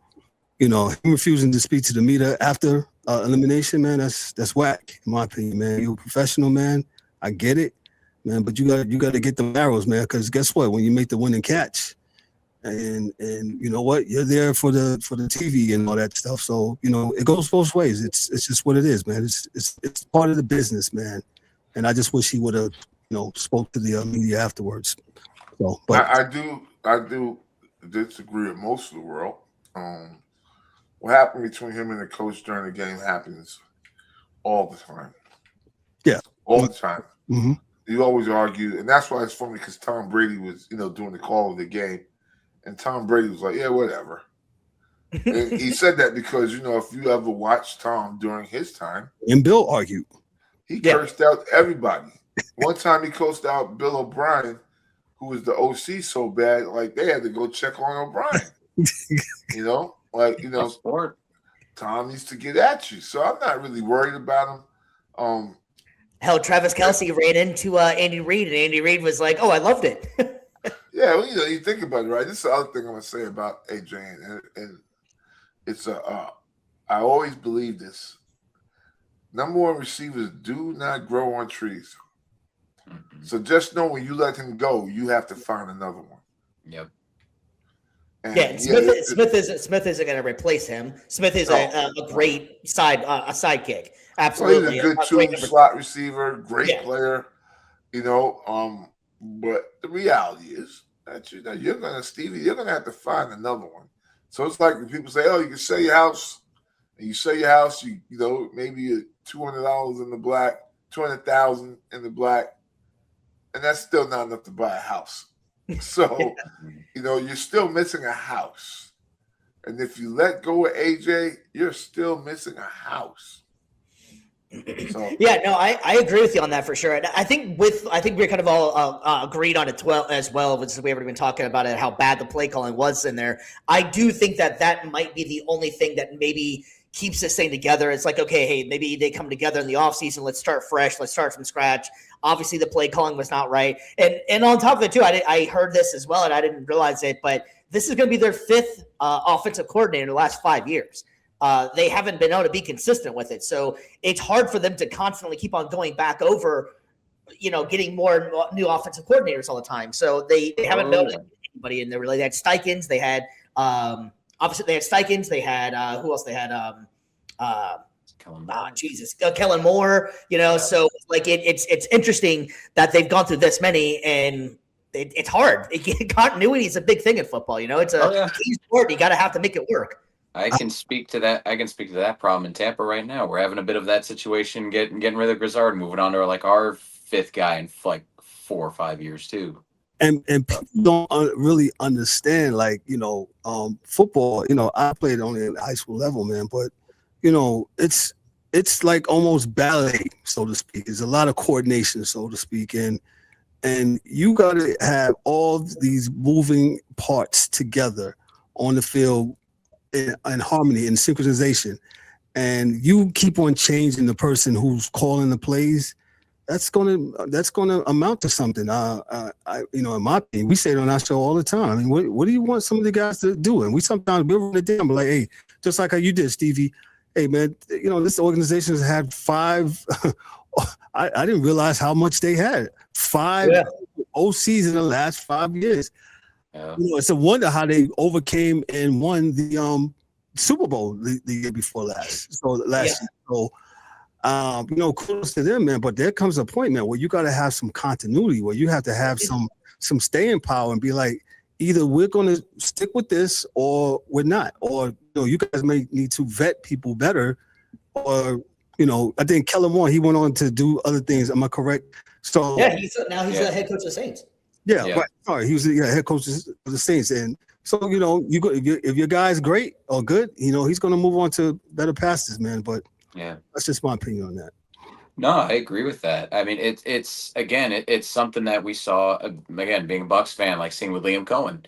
Him refusing to speak to the media after elimination, man, that's whack, in my opinion, man. You're a professional, man. I get it, man, but you got to get the arrows, man, because guess what? When you make the winning catch, and you know what, you're there for the TV and all that stuff. So it goes both ways. It's just what it is, man. It's part of the business, man. And I just wish he would have spoke to the media afterwards. So, but I do disagree with most of the world. What happened between him and the coach during the game happens all the time. Yeah, all the time. Mm-hmm. You always argue, and that's why it's funny because Tom Brady was doing the call of the game. And Tom Brady was like, yeah, whatever. And he said that because, if you ever watched Tom during his time. And Bill argued. He cursed out everybody. One time he cursed out Bill O'Brien, who was the OC so bad, like they had to go check on O'Brien. Tom needs to get at you. So I'm not really worried about him. Hell, Travis Kelce ran into Andy Reid, and Andy Reid was like, oh, I loved it. Yeah, well, you think about it, right? This is the other thing I'm going to say about AJ, and it's I always believe this. Number one receivers do not grow on trees. Mm-hmm. So just know when you let him go, you have to find another one. Yep. And Smith isn't going to replace him. Smith is a great sidekick. Absolutely. Well, he's a good slot receiver, great player, but the reality is that you're going to have to find another one. So it's like when people say, oh, you can sell your house, and you sell your house, maybe $200 in the black, $200,000 in the black, and that's still not enough to buy a house. So, you're still missing a house. And if you let go of AJ, you're still missing a house. So. Yeah, no, I agree with you on that for sure. And I think we're kind of all agreed on it as well, which is we haven't been talking about it, how bad the play calling was in there. I do think that might be the only thing that maybe keeps this thing together. It's like, okay, hey, maybe they come together in the offseason. Let's start fresh. Let's start from scratch. Obviously, the play calling was not right. And on top of it, too, I heard this as well, and I didn't realize it, but this is going to be their fifth offensive coordinator in the last 5 years. They haven't been able to be consistent with it. So it's hard for them to constantly keep on going back over, getting more new offensive coordinators all the time. So they haven't been able to get anybody in there really. They had Steikens. They had obviously they had Steikens. They had who else? They had Kellen Moore. So like it's interesting that they've gone through this many, and it's hard. Continuity is a big thing in football. It's a key sport. You got to have to make it work. I can speak to that problem in Tampa right now. We're having a bit of that situation, getting rid of Grizzard, moving on to our fifth guy in like 4 or 5 years too. And people don't really understand football. I played only at high school level, man, but it's like almost ballet, so to speak. There's a lot of coordination, so to speak, and you got to have all these moving parts together on the field. In harmony and synchronization, and you keep on changing the person who's calling the plays, that's gonna amount to something. In my opinion, we say it on our show all the time. I mean, what do you want some of the guys to do? And we sometimes we'll run it down, but like, hey, just like how you did, Stevie. Hey, man, this organization has had 5. I didn't realize how much they had. 5 OCs in the last 5 years. Yeah. It's a wonder how they overcame and won the Super Bowl the year before last. So last year. So kudos to them, man. But there comes a point, man, where you got to have some continuity, where you have to have some staying power and be like, either we're going to stick with this or we're not. Or you guys may need to vet people better. Or I think Kellen Moore, he went on to do other things. Am I correct? So yeah, he's the head coach of the Saints. Yeah, right. Sorry, he was the head coach of the Saints, and so if your guy's great or good, he's going to move on to better pastures, man. But that's just my opinion on that. No, I agree with that. I mean, it's something that we saw again, being a Bucs fan, like seeing with Liam Cohen,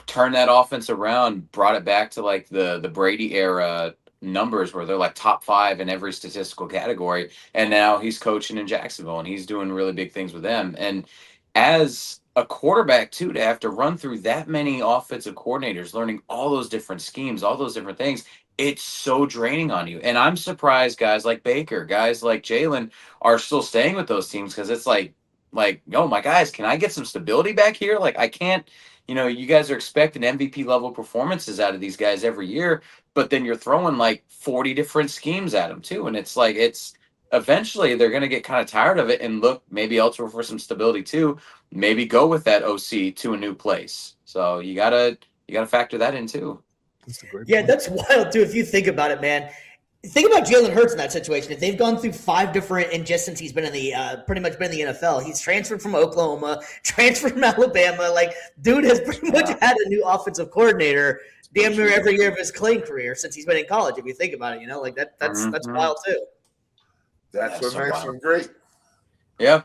turn that offense around, brought it back to like the Brady era numbers where they're like top 5 in every statistical category, and now he's coaching in Jacksonville and he's doing really big things with them. And as a quarterback too, to have to run through that many offensive coordinators, learning all those different schemes, all those different things, it's so draining on you. And I'm surprised guys like Baker, guys like Jalen are still staying with those teams, because it's like, oh my guys, can I get some stability back here? Like I can't, you guys are expecting MVP level performances out of these guys every year, but then you're throwing like 40 different schemes at them too. And it's like, eventually they're going to get kind of tired of it and look maybe elsewhere for some stability too. Maybe go with that OC to a new place. So you gotta factor that in too. That's wild too. If you think about it, man, think about Jalen Hurts in that situation. If they've gone through 5 different, and just since he's been in the pretty much been in the NFL, he's transferred from Oklahoma, transferred from Alabama. Like, dude has pretty much had a new offensive coordinator damn near every year of his playing career since he's been in college. If you think about it, that's wild too. That's what makes him great. Yeah.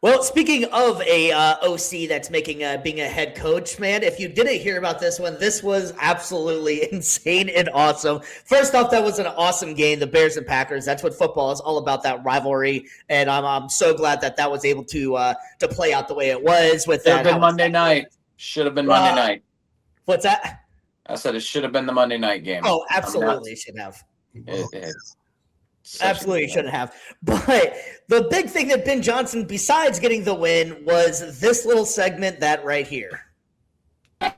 Well, speaking of a OC that's making being a head coach, man, if you didn't hear about this one, this was absolutely insane and awesome. First off, that was an awesome game, the Bears and Packers. That's what football is all about, that rivalry. And I'm so glad that was able to play out the way it was. With that, should have been Monday night. Should have been Monday night. What's that? I said it should have been the Monday night game. Oh, absolutely, should have. Absolutely shouldn't have. But the big thing that Ben Johnson, besides getting the win, was this little segment that right here. Man,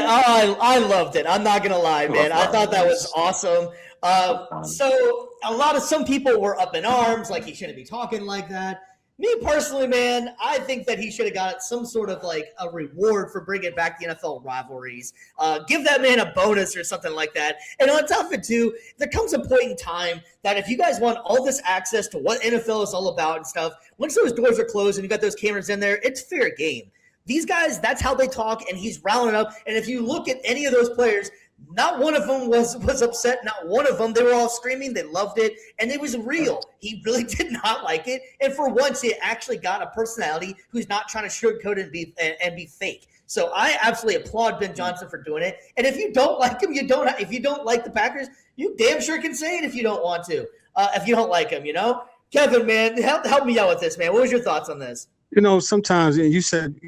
I loved it. I'm not going to lie, man. I thought that was awesome. So some people were up in arms, like he shouldn't be talking like that. Me personally, man, I think that he should have got some sort of like a reward for bringing back the NFL rivalries. Give that man a bonus or something like that. And on top of it, too, there comes a point in time that if you guys want all this access to what NFL is all about and stuff, once those doors are closed and you got those cameras in there, it's fair game. These guys, that's how they talk, and he's rallying up. And if you look at any of those players, not one of them was upset. Not one of them. They were all screaming. They loved it. And it was real. He really did not like it. And for once, he actually got a personality who's not trying to sugarcoat it and be fake. So I absolutely applaud Ben Johnson for doing it. And if you don't like him, if you don't like the Packers, you damn sure can say it if you don't want to. If you don't like him, Kevin, man, help me out with this, man. What was your thoughts on this? Sometimes, and you said,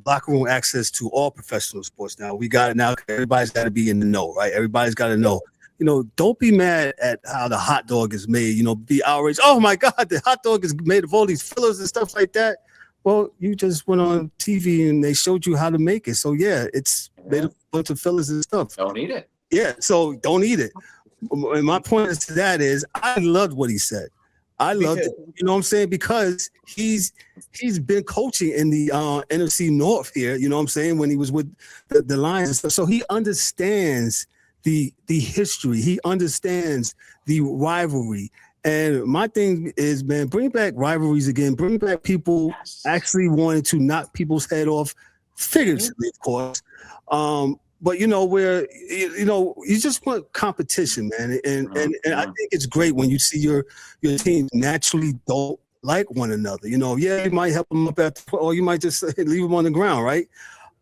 locker room access to all professional sports now. We got it now. Everybody's got to be in the know, right? Everybody's got to know. Don't be mad at how the hot dog is made. Be outraged. Oh my God, the hot dog is made of all these fillers and stuff like that. Well, you just went on TV and they showed you how to make it. So yeah, it's made of a bunch of fillers and stuff. Don't eat it. Yeah, so don't eat it. And my point to that is, I loved what he said. I loved it. You know what I'm saying? Because he's been coaching in the NFC North here, you know what I'm saying, when he was with the Lions and stuff. So he understands the history. He understands the rivalry. And my thing is, man, bring back rivalries again. Bring back people actually wanting to knock people's head off, figuratively, of course. But where you just want competition, man, and I think it's great when you see your team naturally don't like one another. You might help them up or you might just leave them on the ground, right?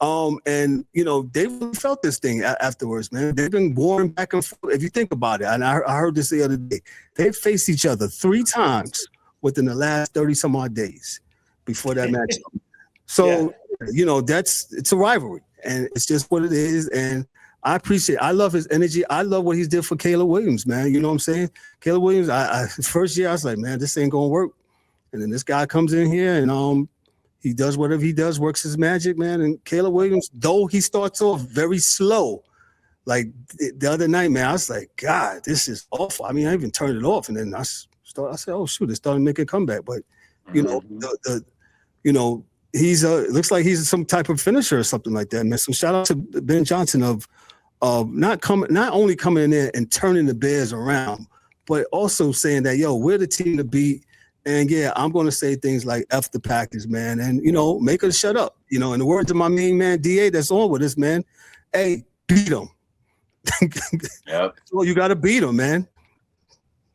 And they really felt this thing afterwards, man. They've been warring back and forth. If you think about it, and I heard this the other day, they faced each other 3 times within the last 30 some odd days before that matchup. So it's a rivalry. and it's just what it is. And I love his energy. I love what he's did for Caleb Williams, man. You know what I'm saying? Caleb Williams, first year I was like, man, this ain't gonna work. And then this guy comes in here and he does whatever he does, works his magic, man. And Caleb Williams, though he starts off very slow, like the other night, man, I was like, God, this is awful. I mean, I even turned it off, and then I said, oh shoot, it started making a comeback. But you know, he's looks like he's some type of finisher or something like that, man. So shout out to Ben Johnson of not only coming in there and turning the Bears around, but also saying that, yo, we're the team to beat. And yeah, I'm going to say things like F the Packers, man, and, make us shut up. In the words of my main man, DA, that's on with us, man. Hey, beat them. Yep. Well, you got to beat them, man.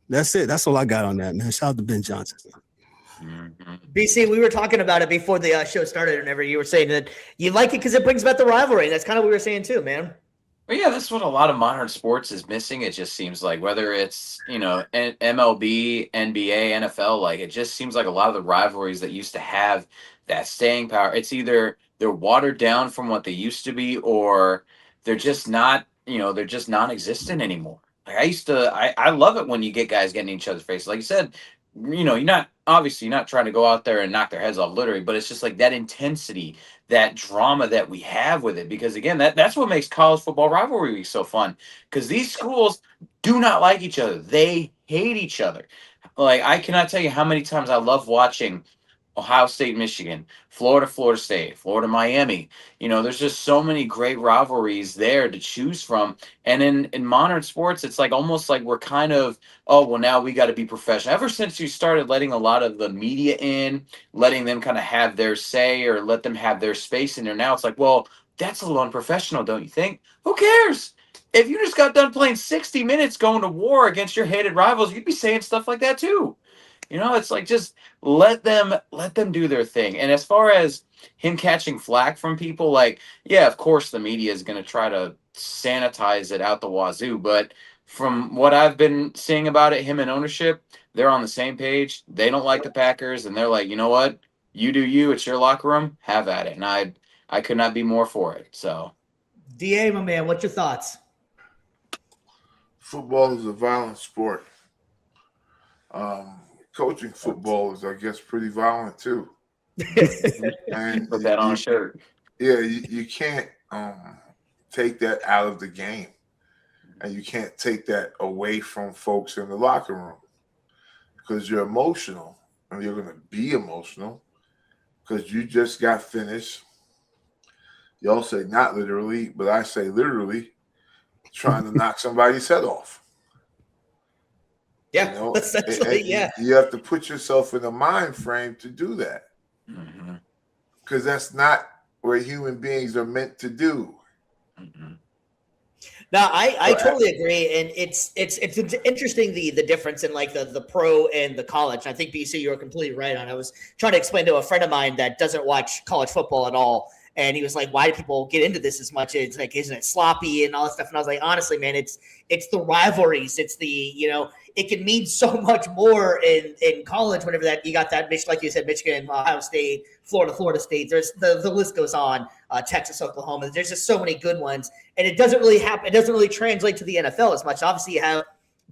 That's it. That's all I got on that, man. Shout out to Ben Johnson. BC, we were talking about it before the show started, and you were saying that you like it because it brings back the rivalry. That's kind of what we were saying too, man. Well, yeah, that's what a lot of modern sports is missing. It just seems like, whether it's, MLB, NBA, NFL, like, it just seems like a lot of the rivalries that used to have that staying power, it's either they're watered down from what they used to be, or they're just not, they're just non-existent anymore. Like, I love it when you get guys getting in each other's faces. Like you said, you're not trying to go out there and knock their heads off literally, but it's just like that intensity, that drama that we have with it. Because again, that's what makes college football rivalry week so fun. Because these schools do not like each other. They hate each other. Like, I cannot tell you how many times I love watching Ohio State, Michigan, Florida State, Florida, Miami. There's just so many great rivalries there to choose from. And in modern sports, it's like almost like we're kind of, oh, well, now we got to be professional. Ever since you started letting a lot of the media in, letting them kind of have their say or let them have their space in there, now it's like, well, that's a little unprofessional, don't you think? Who cares? If you just got done playing 60 minutes going to war against your hated rivals, you'd be saying stuff like that too. It's like, just let them do their thing. And as far as him catching flack from people, like, yeah, of course the media is going to try to sanitize it out the wazoo. But from what I've been seeing about it, him and ownership, they're on the same page. They don't like the Packers, and they're like, you know what? You do you. It's your locker room. Have at it. And I could not be more for it. So, DA, my man, what's your thoughts? Football is a violent sport. Coaching football is, I guess, pretty violent too. And put that on a shirt. Yeah, you can't take that out of the game, and you can't take that away from folks in the locker room, because you're emotional, and you're going to be emotional because you just got finished. Y'all say not literally, but I say literally, trying to knock somebody's head off. Yeah, essentially, yeah. You have to put yourself in a mind frame to do that, because that's not what human beings are meant to do. No, I totally agree, and it's interesting the difference in like the pro and the college. I think BC, you're completely right on. I was trying to explain to a friend of mine that doesn't watch college football at all, and he was like, "Why do people get into this as much? It's like, isn't it sloppy and all that stuff?" And I was like, "Honestly, man, it's the rivalries. It's the it can mean so much more in college whenever that you got that, like you said, Michigan, Ohio State, Florida State. There's the list goes on. Texas, Oklahoma. There's just so many good ones, and it doesn't really happen. It doesn't really translate to the NFL as much. Obviously, you have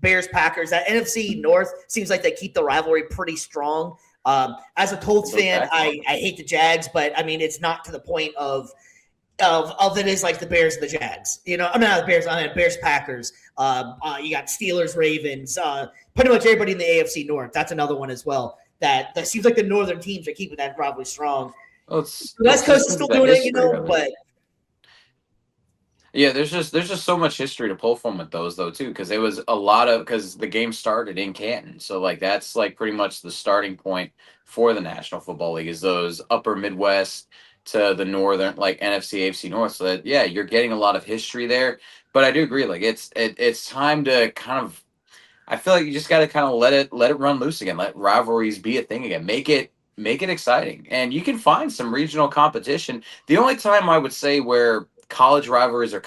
Bears, Packers. That NFC North seems like they keep the rivalry pretty strong. As a Colts fan, I hate the Jags, but I mean, it's not to the point of it is like the Bears and the Jags. I'm not the Bears. I mean, Bears, Packers. You got Steelers, Ravens. Pretty much everybody in the AFC North. That's another one as well. That seems like the northern teams are keeping that rivalry strong. Well, West Coast is still doing it, but yeah, there's just so much history to pull from with those though too, because it was because the game started in Canton, so like that's like pretty much the starting point for the National Football League is those upper Midwest to the northern, like NFC, AFC North. So that, yeah, you're getting a lot of history there. But I do agree, like it's time to kind of, I feel like you just got to kind of let it run loose again, let rivalries be a thing again, make it exciting, and you can find some regional competition. The only time I would say where college rivalries are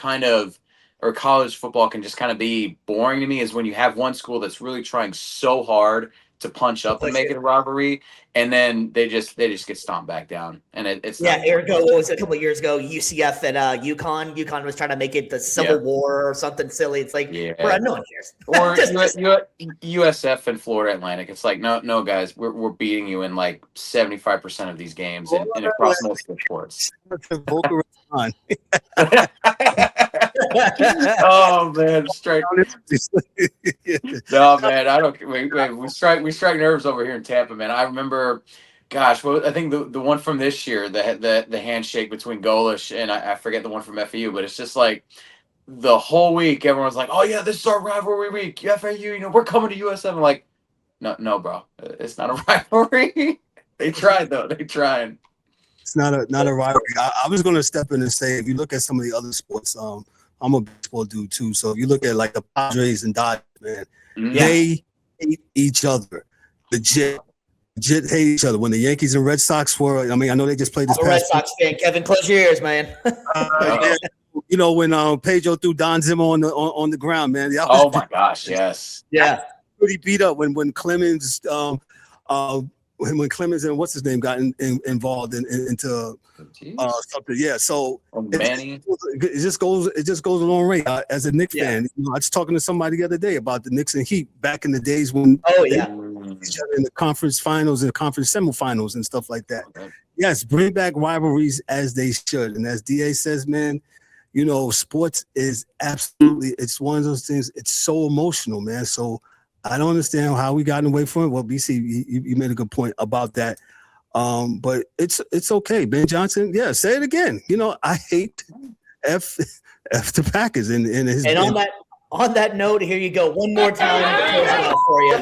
or college football can just kind of be boring to me is when you have one school that's really trying so hard to punch up and make it a rivalry, and then they just get stomped back down. And it's Yeah, not ergo, what was it, a couple of years ago? UCF and UConn. UConn was trying to make it the Civil War or something silly. It's like, bro, no one cares. Or USF and Florida Atlantic. It's like, no, guys, we're beating you in like 75% of these games and across multiple sports. Oh man, strike. No man, I don't. Wait, we strike nerves over here in Tampa, man. I remember, gosh, well, I think the one from this year, the handshake between Golish and I forget the one from FAU, but it's just like the whole week everyone's like, oh yeah, this is our rivalry week. FAU, we're coming to USF. I'm like, no, bro, it's not a rivalry. They tried though. They tried. It's not a rivalry. I was going to step in and say, if you look at some of the other sports, I'm a baseball dude too. So if you look at like the Padres and Dodgers, man, they hate each other. Legit hate each other. When the Yankees and Red Sox were, I mean, I know they just played this. I'm a Red Sox fan. Kevin, close your ears, man. When Pedro threw Don Zimmer on the ground, man. Oh my gosh, yes. Yeah. Pretty beat up when Clemens when Clemens and what's his name got involved into something. Yeah. So it just goes a long way. As a Knicks fan, I was talking to somebody the other day about the Knicks and Heat back in the days when each other in the conference finals and the conference semifinals and stuff like that. Okay. Yes, bring back rivalries as they should. And as DA says, man, sports is absolutely, it's one of those things, it's so emotional, man. So I don't understand how we gotten away from it. Well, BC, you made a good point about that. But it's okay. Ben Johnson, say it again. I hate F the Packers and his. And on that note, here you go. One more time to close it out for you.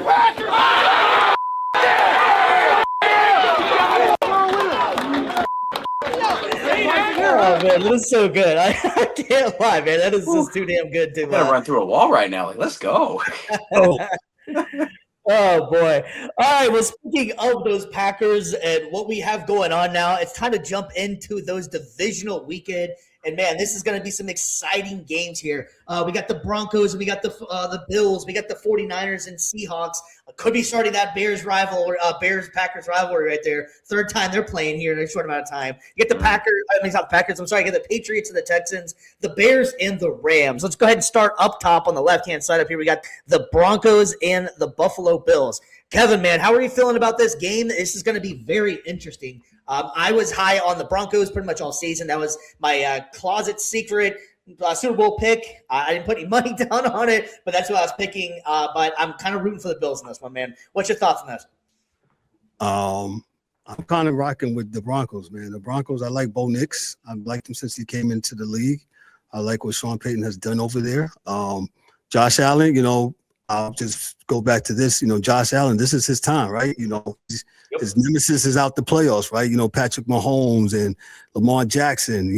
Oh man, that is so good. I can't lie, man. That is just too damn good to gotta run through a wall right now. Like, let's go. Oh boy. All right. Well, speaking of those Packers and what we have going on now, it's time to jump into those divisional weekend. And man, this is going to be some exciting games here. We got the Broncos, and we got the Bills, we got the 49ers and Seahawks. Could be starting that Bears-Packers rivalry right there. Third time they're playing here in a short amount of time. You get the you get the Patriots and the Texans, the Bears and the Rams. Let's go ahead and start up top on the left-hand side up here. We got the Broncos and the Buffalo Bills. Kevin, man, how are you feeling about this game? This is going to be very interesting. I was high on the Broncos pretty much all season. That was my closet secret Super Bowl pick. I didn't put any money down on it, but that's what I was picking. But I'm kind of rooting for the Bills in this one, man. What's your thoughts on this? I'm kind of rocking with the Broncos, man. The Broncos, I like Bo Nix. I've liked him since he came into the league. I like what Sean Payton has done over there. Josh Allen, I'll just go back to this. Josh Allen, this is his time, right? His nemesis is out the playoffs, right? Patrick Mahomes and Lamar Jackson,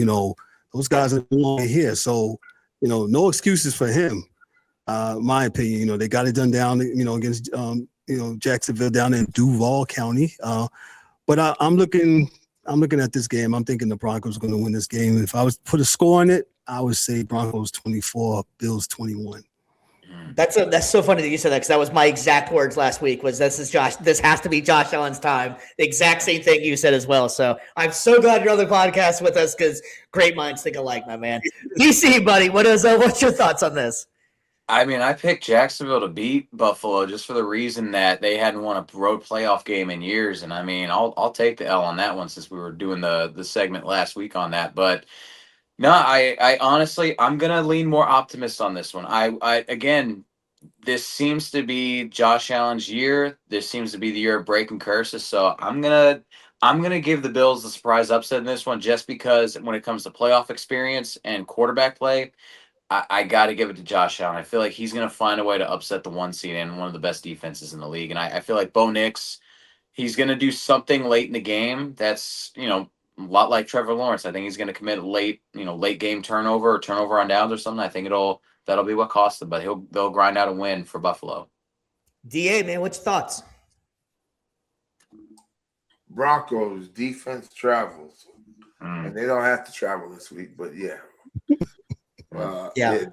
those guys are no longer here. So, no excuses for him, my opinion. They got it done down, against, Jacksonville down in Duval County. But I'm looking at this game. I'm thinking the Broncos are going to win this game. If I was to put a score on it, I would say Broncos 24, Bills 21. That's so funny that you said that, because that was my exact words last week. This has to be Josh Allen's time. The exact same thing you said as well. So I'm so glad you're on the podcast with us, because great minds think alike, my man. DC, buddy, what's your thoughts on this? I mean, I picked Jacksonville to beat Buffalo just for the reason that they hadn't won a road playoff game in years, and I mean, I'll take the L on that one since we were doing the segment last week on that, but. No, I honestly, I'm going to lean more optimist on this one. Again, this seems to be Josh Allen's year. This seems to be the year of breaking curses. So I'm going to give the Bills the surprise upset in this one, just because when it comes to playoff experience and quarterback play, I got to give it to Josh Allen. I feel like he's going to find a way to upset the 1 seed and one of the best defenses in the league. And I feel like Bo Nix, he's going to do something late in the game that's, a lot like Trevor Lawrence. I think he's going to commit late game turnover or turnover on downs or something. I think that'll be what costs them, but they'll grind out a win for Buffalo. DA, man, what's your thoughts? Broncos defense travels, and they don't have to travel this week, but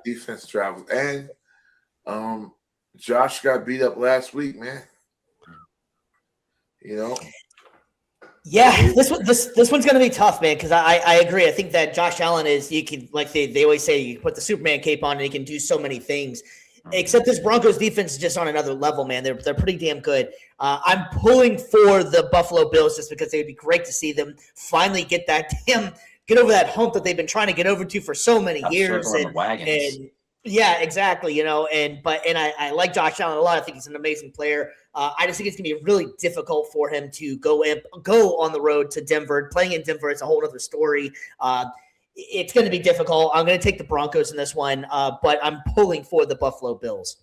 defense travels, and Josh got beat up last week, man. Yeah, this one's going to be tough, man, because I agree. I think that Josh Allen is, you can, like they always say, you put the Superman cape on and he can do so many things. Except this Broncos defense is just on another level, man. They're pretty damn good. I'm pulling for the Buffalo Bills just because it would be great to see them finally get over that hump that they've been trying to get over to for so many years. And yeah, exactly. And I like Josh Allen a lot. I think he's an amazing player. I just think it's gonna be really difficult for him to go on the road to Denver. Playing in Denver is a whole other story. It's going to be difficult. I'm going to take the Broncos in this one, but I'm pulling for the Buffalo Bills.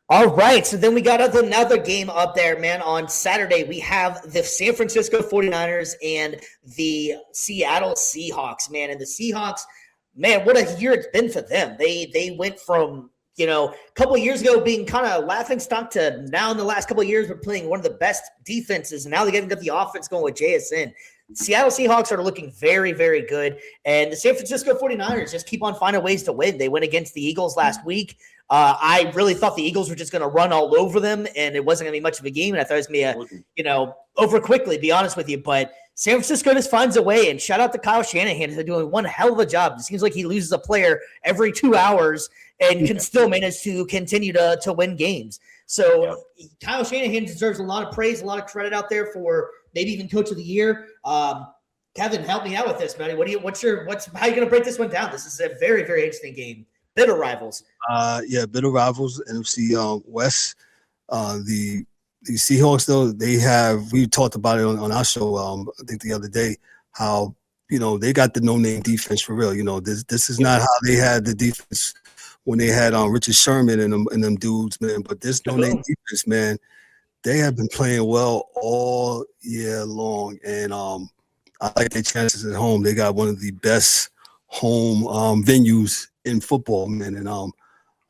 All right, so then we got another game up there, man. On Saturday, we have the San Francisco 49ers and the Seattle Seahawks, man. And the Seahawks, man, what a year it's been for them. They went from, a couple of years ago being kind of laughing stock to now in the last couple of years we're playing one of the best defenses, and now they're getting the offense going with JSN. Seattle Seahawks are looking very, very good, and the San Francisco 49ers just keep on finding ways to win. They went against the Eagles last week. I really thought the Eagles were just going to run all over them, and it wasn't going to be much of a game, and I thought it was going to be over quickly, be honest with you. But San Francisco just finds a way, and shout out to Kyle Shanahan. They're doing one hell of a job. It seems like he loses a player every 2 hours and can still manage to continue to win games. So Kyle Shanahan deserves a lot of praise, a lot of credit out there for maybe even Coach of the Year. Kevin, help me out with this, buddy. How are you going to break this one down? This is a very, very interesting game. Bitter rivals. Bitter rivals. NFC West. The Seahawks, though, we talked about it on our show, I think the other day, how, they got the no-name defense for real. This is not how they had the defense when they had Richard Sherman and them dudes, man. But this no-name defense, man, they have been playing well all year long. And I like their chances at home. They got one of the best home venues in football, man. And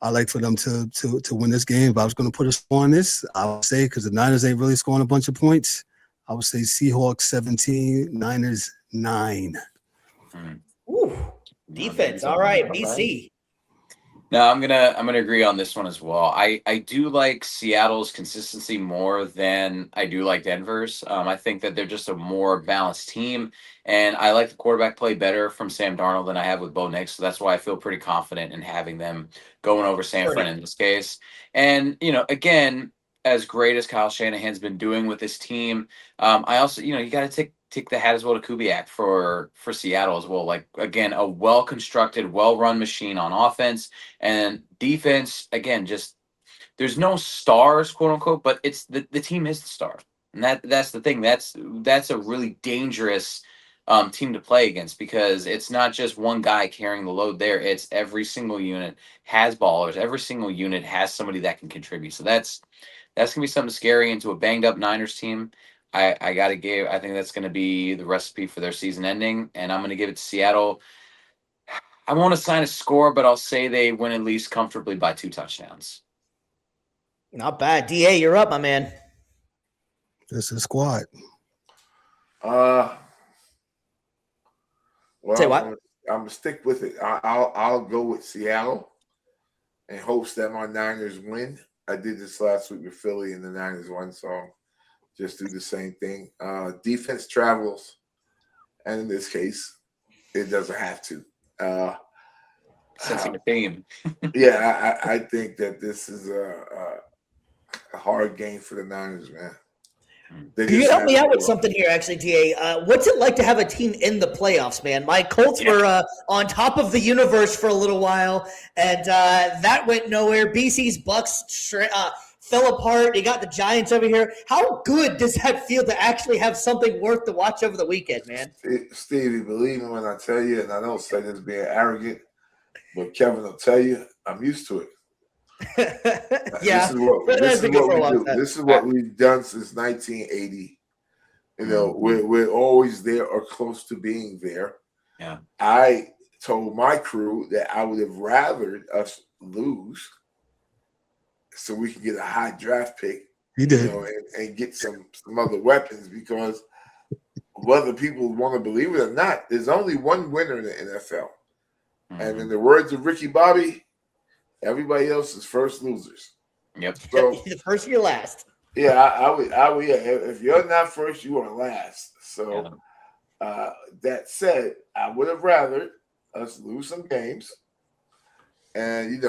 I like for them to win this game. If I was going to put a score on this, I would say, because the Niners ain't really scoring a bunch of points, I would say Seahawks 17, Niners 9. Ooh, defense. All right, BC. No, I'm gonna agree on this one as well. I do like Seattle's consistency more than I do like Denver's. I think that they're just a more balanced team, and I like the quarterback play better from Sam Darnold than I have with Bo Nix. So that's why I feel pretty confident in having them going over San Fran in this case. And again, as great as Kyle Shanahan's been doing with this team, I also you got to take the hat as well to Kubiak for Seattle as well. Like, again, a well-constructed, well-run machine on offense and defense. Again, just there's no stars, quote unquote, but it's the team is the star. And that's the thing. That's a really dangerous team to play against, because it's not just one guy carrying the load there. It's every single unit has ballers. Every single unit has somebody that can contribute. So that's going to be something scary into a banged up Niners team. I think that's going to be the recipe for their season ending, and I'm going to give it to Seattle. I won't assign a score, but I'll say they win at least comfortably by 2 touchdowns. Not bad. DA, you're up, my man. This is squad. Well, Say what? I'm gonna stick with it. I'll go with Seattle in hopes that my Niners win. I did this last week with Philly and the Niners won, so just do the same thing. Defense travels, and in this case, it doesn't have to. Sensing a theme. Yeah, I think that this is a hard game for the Niners, man. Can you help me out with something here, actually, DA? What's it like to have a team in the playoffs, man? My Colts were on top of the universe for a little while, and that went nowhere. BC's Bucks fell apart. You got the Giants over here. How good does that feel to actually have something worth to watch over the weekend, man? Stevie, believe me when I tell you, and I don't say this being arrogant, but Kevin will tell you, I'm used to it. Yeah, this is what we do. This is what we've done since 1980. We're always there or close to being there. Yeah. I told my crew that I would have rathered us lose so we can get a high draft pick. He did. And get some other weapons, because whether people want to believe it or not, there's only one winner in the NFL. Mm-hmm. And in the words of Ricky Bobby, everybody else is first losers. Yep. So the first year last. Yeah, I would. Yeah, if you're not first, you are last. So, that said, I would have rather us lose some games and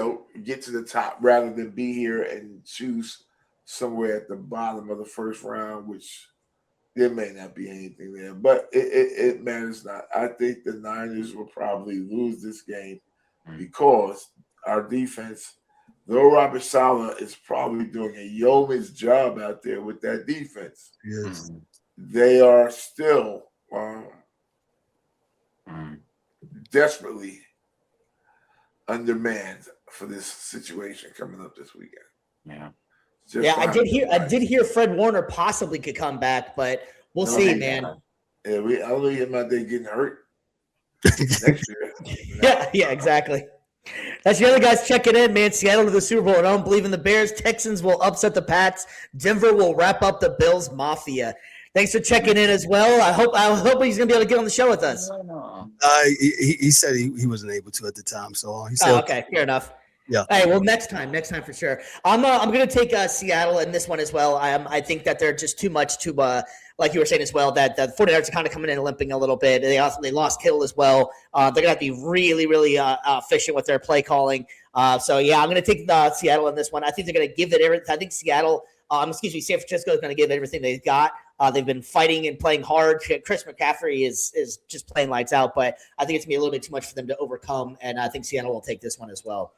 get to the top rather than be here and choose somewhere at the bottom of the first round, which there may not be anything there, but it matters not. I think the Niners will probably lose this game because our defense, though Robert Saleh is probably doing a yeoman's job out there with that defense, Yes. they are still desperately undermanned for this situation coming up this weekend. Yeah. I did hear Fred Warner possibly could come back, but we'll see, man. Yeah, I don't know him out there getting hurt next year. Yeah, exactly. That's the other guys checking in, man. Seattle to the Super Bowl. I don't believe in the Bears. Texans will upset the Pats. Denver will wrap up the Bills Mafia. Thanks for checking in as well. I hope he's gonna be able to get on the show with us. He said he wasn't able to at the time, so he said, okay, fair enough. Yeah. Hey, well, next time for sure. I'm going to take Seattle in this one as well. I think that they're just too much to, like you were saying as well, that the 49ers are kind of coming in and limping a little bit. They lost Kittle as well. They're going to have to be really, really efficient with their play calling. So, yeah, I'm going to take Seattle in this one. I think they're going to give it everything. I think Seattle, San Francisco is going to give everything they've got. They've been fighting and playing hard. Chris McCaffrey is just playing lights out, but I think it's going to be a little bit too much for them to overcome, and I think Seattle will take this one as well.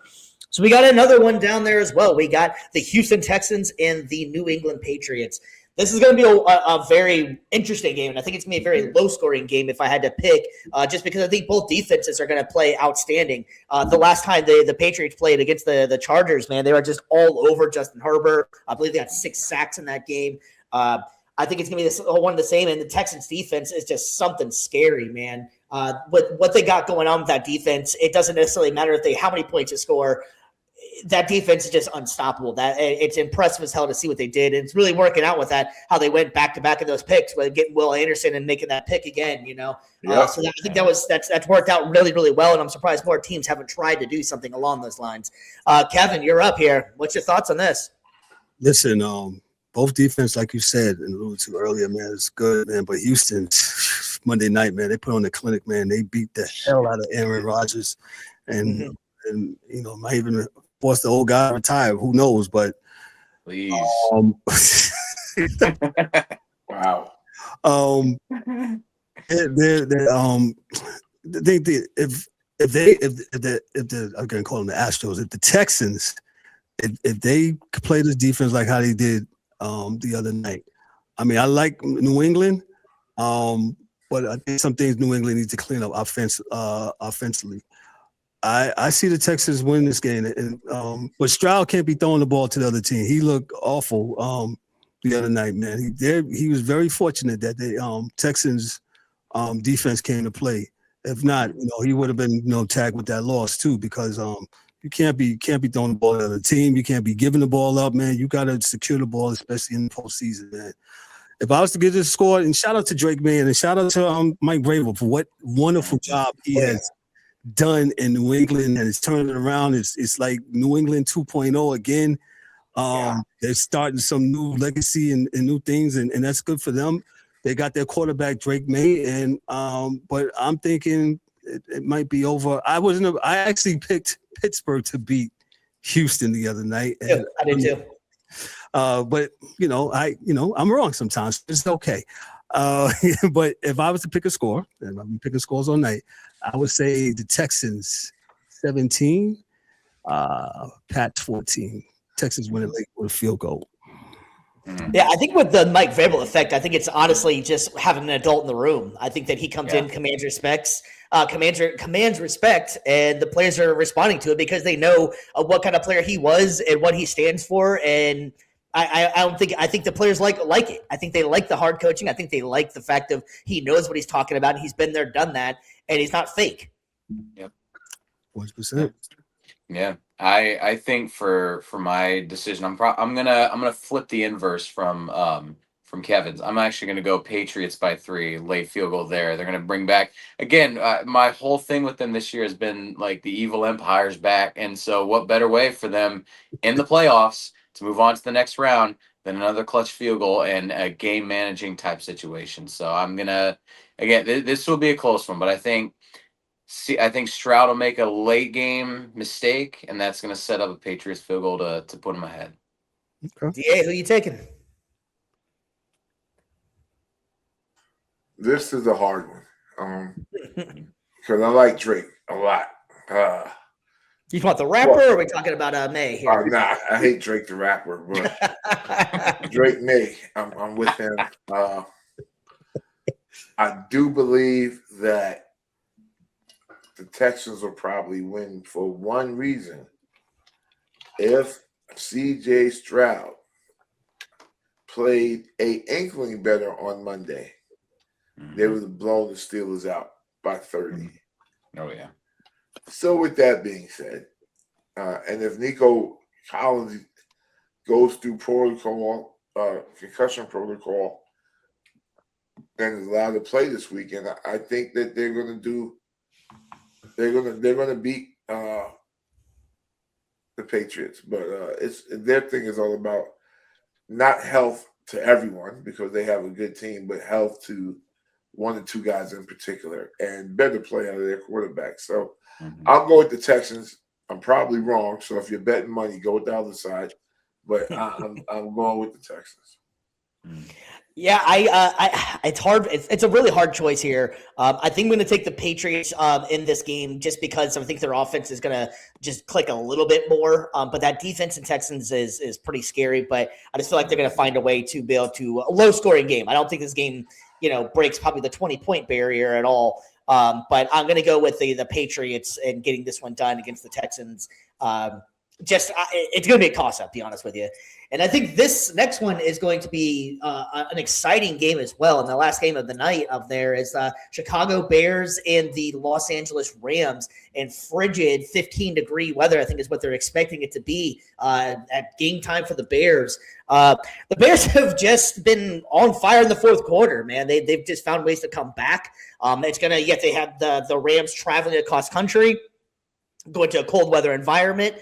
So we got another one down there as well. We got the Houston Texans and the New England Patriots. This is going to be a very interesting game, and I think it's going to be a very low-scoring game if I had to pick, just because I think both defenses are going to play outstanding. The last time the Patriots played against the Chargers, man, they were just all over Justin Herbert. I believe they got 6 sacks in that game. I think it's going to be one of the same, and the Texans defense is just something scary, man. With what they got going on with that defense, it doesn't necessarily matter how many points you score. That defense is just unstoppable. That it's impressive as hell to see what they did. And it's really working out with that, how they went back to back in those picks, with getting Will Anderson and making that pick again. I think that's worked out really, really well. And I'm surprised more teams haven't tried to do something along those lines. Kevin, you're up here. What's your thoughts on this? Listen, both defense, like you said and alluded to earlier, man, is good, man. But Houston, Monday night, man, they put on the clinic, man. They beat the hell out of Aaron Rodgers, and might even force the old guy to retire. Who knows? But please, wow. If I'm gonna call them the Astros, if the Texans, if they play this defense like how they did the other night, I mean, I like New England, but I think some things New England needs to clean up offensively. I see the Texans win this game, but Stroud can't be throwing the ball to the other team. He looked awful the other night, man. He was very fortunate that the Texans defense came to play. If not, he would have been tagged with that loss too, because you can't be throwing the ball to the other team. You can't be giving the ball up, man. You got to secure the ball, especially in the postseason, man. If I was to get this score, and shout out to Drake May and shout out to Mike Vrabel for what wonderful job he has done in New England, and it's turning around. It's like New England 2.0 again. They're starting some new legacy and new things, and that's good for them. They got their quarterback Drake May, and but I'm thinking it might be over. I actually picked Pittsburgh to beat Houston the other night. And, I did too. But I'm wrong sometimes. It's okay. But if I was to pick a score, and I'm picking scores all night, I would say the Texans 17, Pats 14. Texans win it late with a field goal. Yeah, I think with the Mike Vrabel effect, I think it's honestly just having an adult in the room. I think that he comes in, commands respect, and the players are responding to it because they know what kind of player he was and what he stands for. And I think the players like it. I think they like the hard coaching. I think they like the fact of he knows what he's talking about. And he's been there, done that, and he's not fake. Yep, 100%. Yeah, I think for my decision, I'm gonna flip the inverse from Kevin's. I'm actually gonna go Patriots by 3, late field goal there. They're gonna bring back again. My whole thing with them this year has been like the evil empire's back, and so what better way for them in the playoffs to move on to the next round then another clutch field goal, and a game managing type situation. So I'm gonna again. This will be a close one, but I think Stroud will make a late game mistake, and that's gonna set up a Patriots field goal to put him ahead. Okay. DA, who you taking? This is a hard one because I like Drake a lot. You want the rapper, or are we talking about May here? Nah, I hate Drake the rapper, but Drake May, I'm with him. I do believe that the Texans will probably win for one reason. If CJ Stroud played a inkling better on Monday, they would have blown the Steelers out by 30. Oh, yeah. So with that being said, and if Nico Collins goes through concussion protocol, and is allowed to play this weekend, I think that they're going to beat the Patriots. But their thing is all about not health to everyone because they have a good team, but health to one or two guys in particular, and better play out of their quarterback. So I'll go with the Texans. I'm probably wrong. So if you're betting money, go with the other side. But I'm going with the Texans. Yeah, it's hard. It's a really hard choice here. I think I'm going to take the Patriots in this game just because I think their offense is going to just click a little bit more. But that defense in Texans is pretty scary. But I just feel like they're going to find a way to be able to a low scoring game. I don't think this game, breaks probably the 20-point barrier at all. But I'm going to go with the Patriots and getting this one done against the Texans. It's going to be a toss-up, to be honest with you. And I think this next one is going to be an exciting game as well. And the last game of the night up there is Chicago Bears and the Los Angeles Rams in frigid 15-degree weather, I think is what they're expecting it to be at game time for the Bears. The Bears have just been on fire in the fourth quarter, man. They've just found ways to come back. They have the Rams traveling across country, going to a cold weather environment.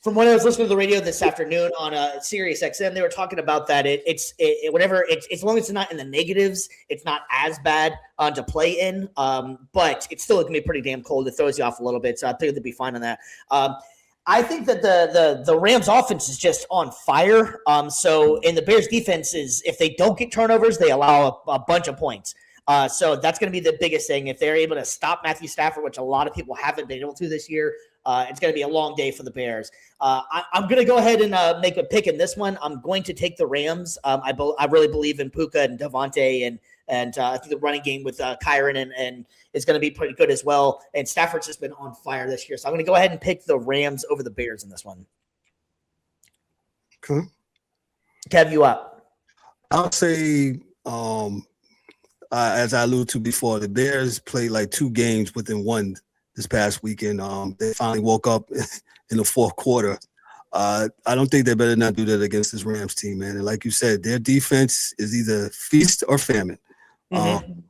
From when I was listening to the radio this afternoon on Sirius XM, they were talking about that as long as it's not in the negatives, it's not as bad to play in. But it's still going to be pretty damn cold. It throws you off a little bit, so I think they'll be fine on that. I think that the Rams offense is just on fire. And the Bears defense is, if they don't get turnovers, they allow a bunch of points. So that's going to be the biggest thing. If they're able to stop Matthew Stafford, which a lot of people haven't been able to this year, it's going to be a long day for the Bears. I'm going to go ahead and make a pick in this one. I'm going to take the Rams. I really believe in Puka and Devontae, and I think the running game with Kyron and is going to be pretty good as well. And Stafford's just been on fire this year. So I'm going to go ahead and pick the Rams over the Bears in this one. Okay. Kev, you up? I'll say, as I alluded to before, the Bears played like two games within one this past weekend. They finally woke up in the fourth quarter. I don't think they better not do that against this Rams team, man. And like you said, their defense is either feast or famine.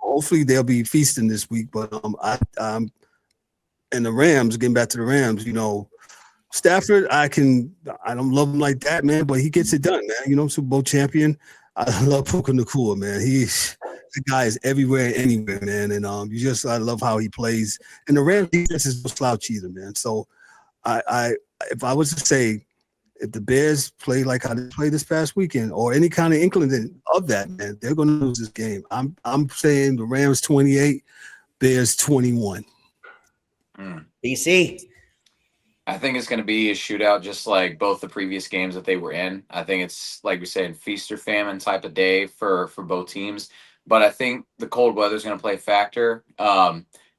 Hopefully they'll be feasting this week. But and the Rams, getting back to the Rams, Stafford, I don't love him like that, man, but he gets it done, man. Super Bowl champion. I love Puka Nacua, man. The guy is everywhere and anywhere, man. And I love how he plays. And the Rams defense is no slouch either, man. So if I was to say, if the Bears play like how they played this past weekend, or any kind of inkling of that, man, they're going to lose this game. I'm saying the Rams 28, Bears 21. BC. I think it's going to be a shootout, just like both the previous games that they were in. I think it's, like we said, feast or famine type of day for both teams. But I think the cold weather is going to play a factor.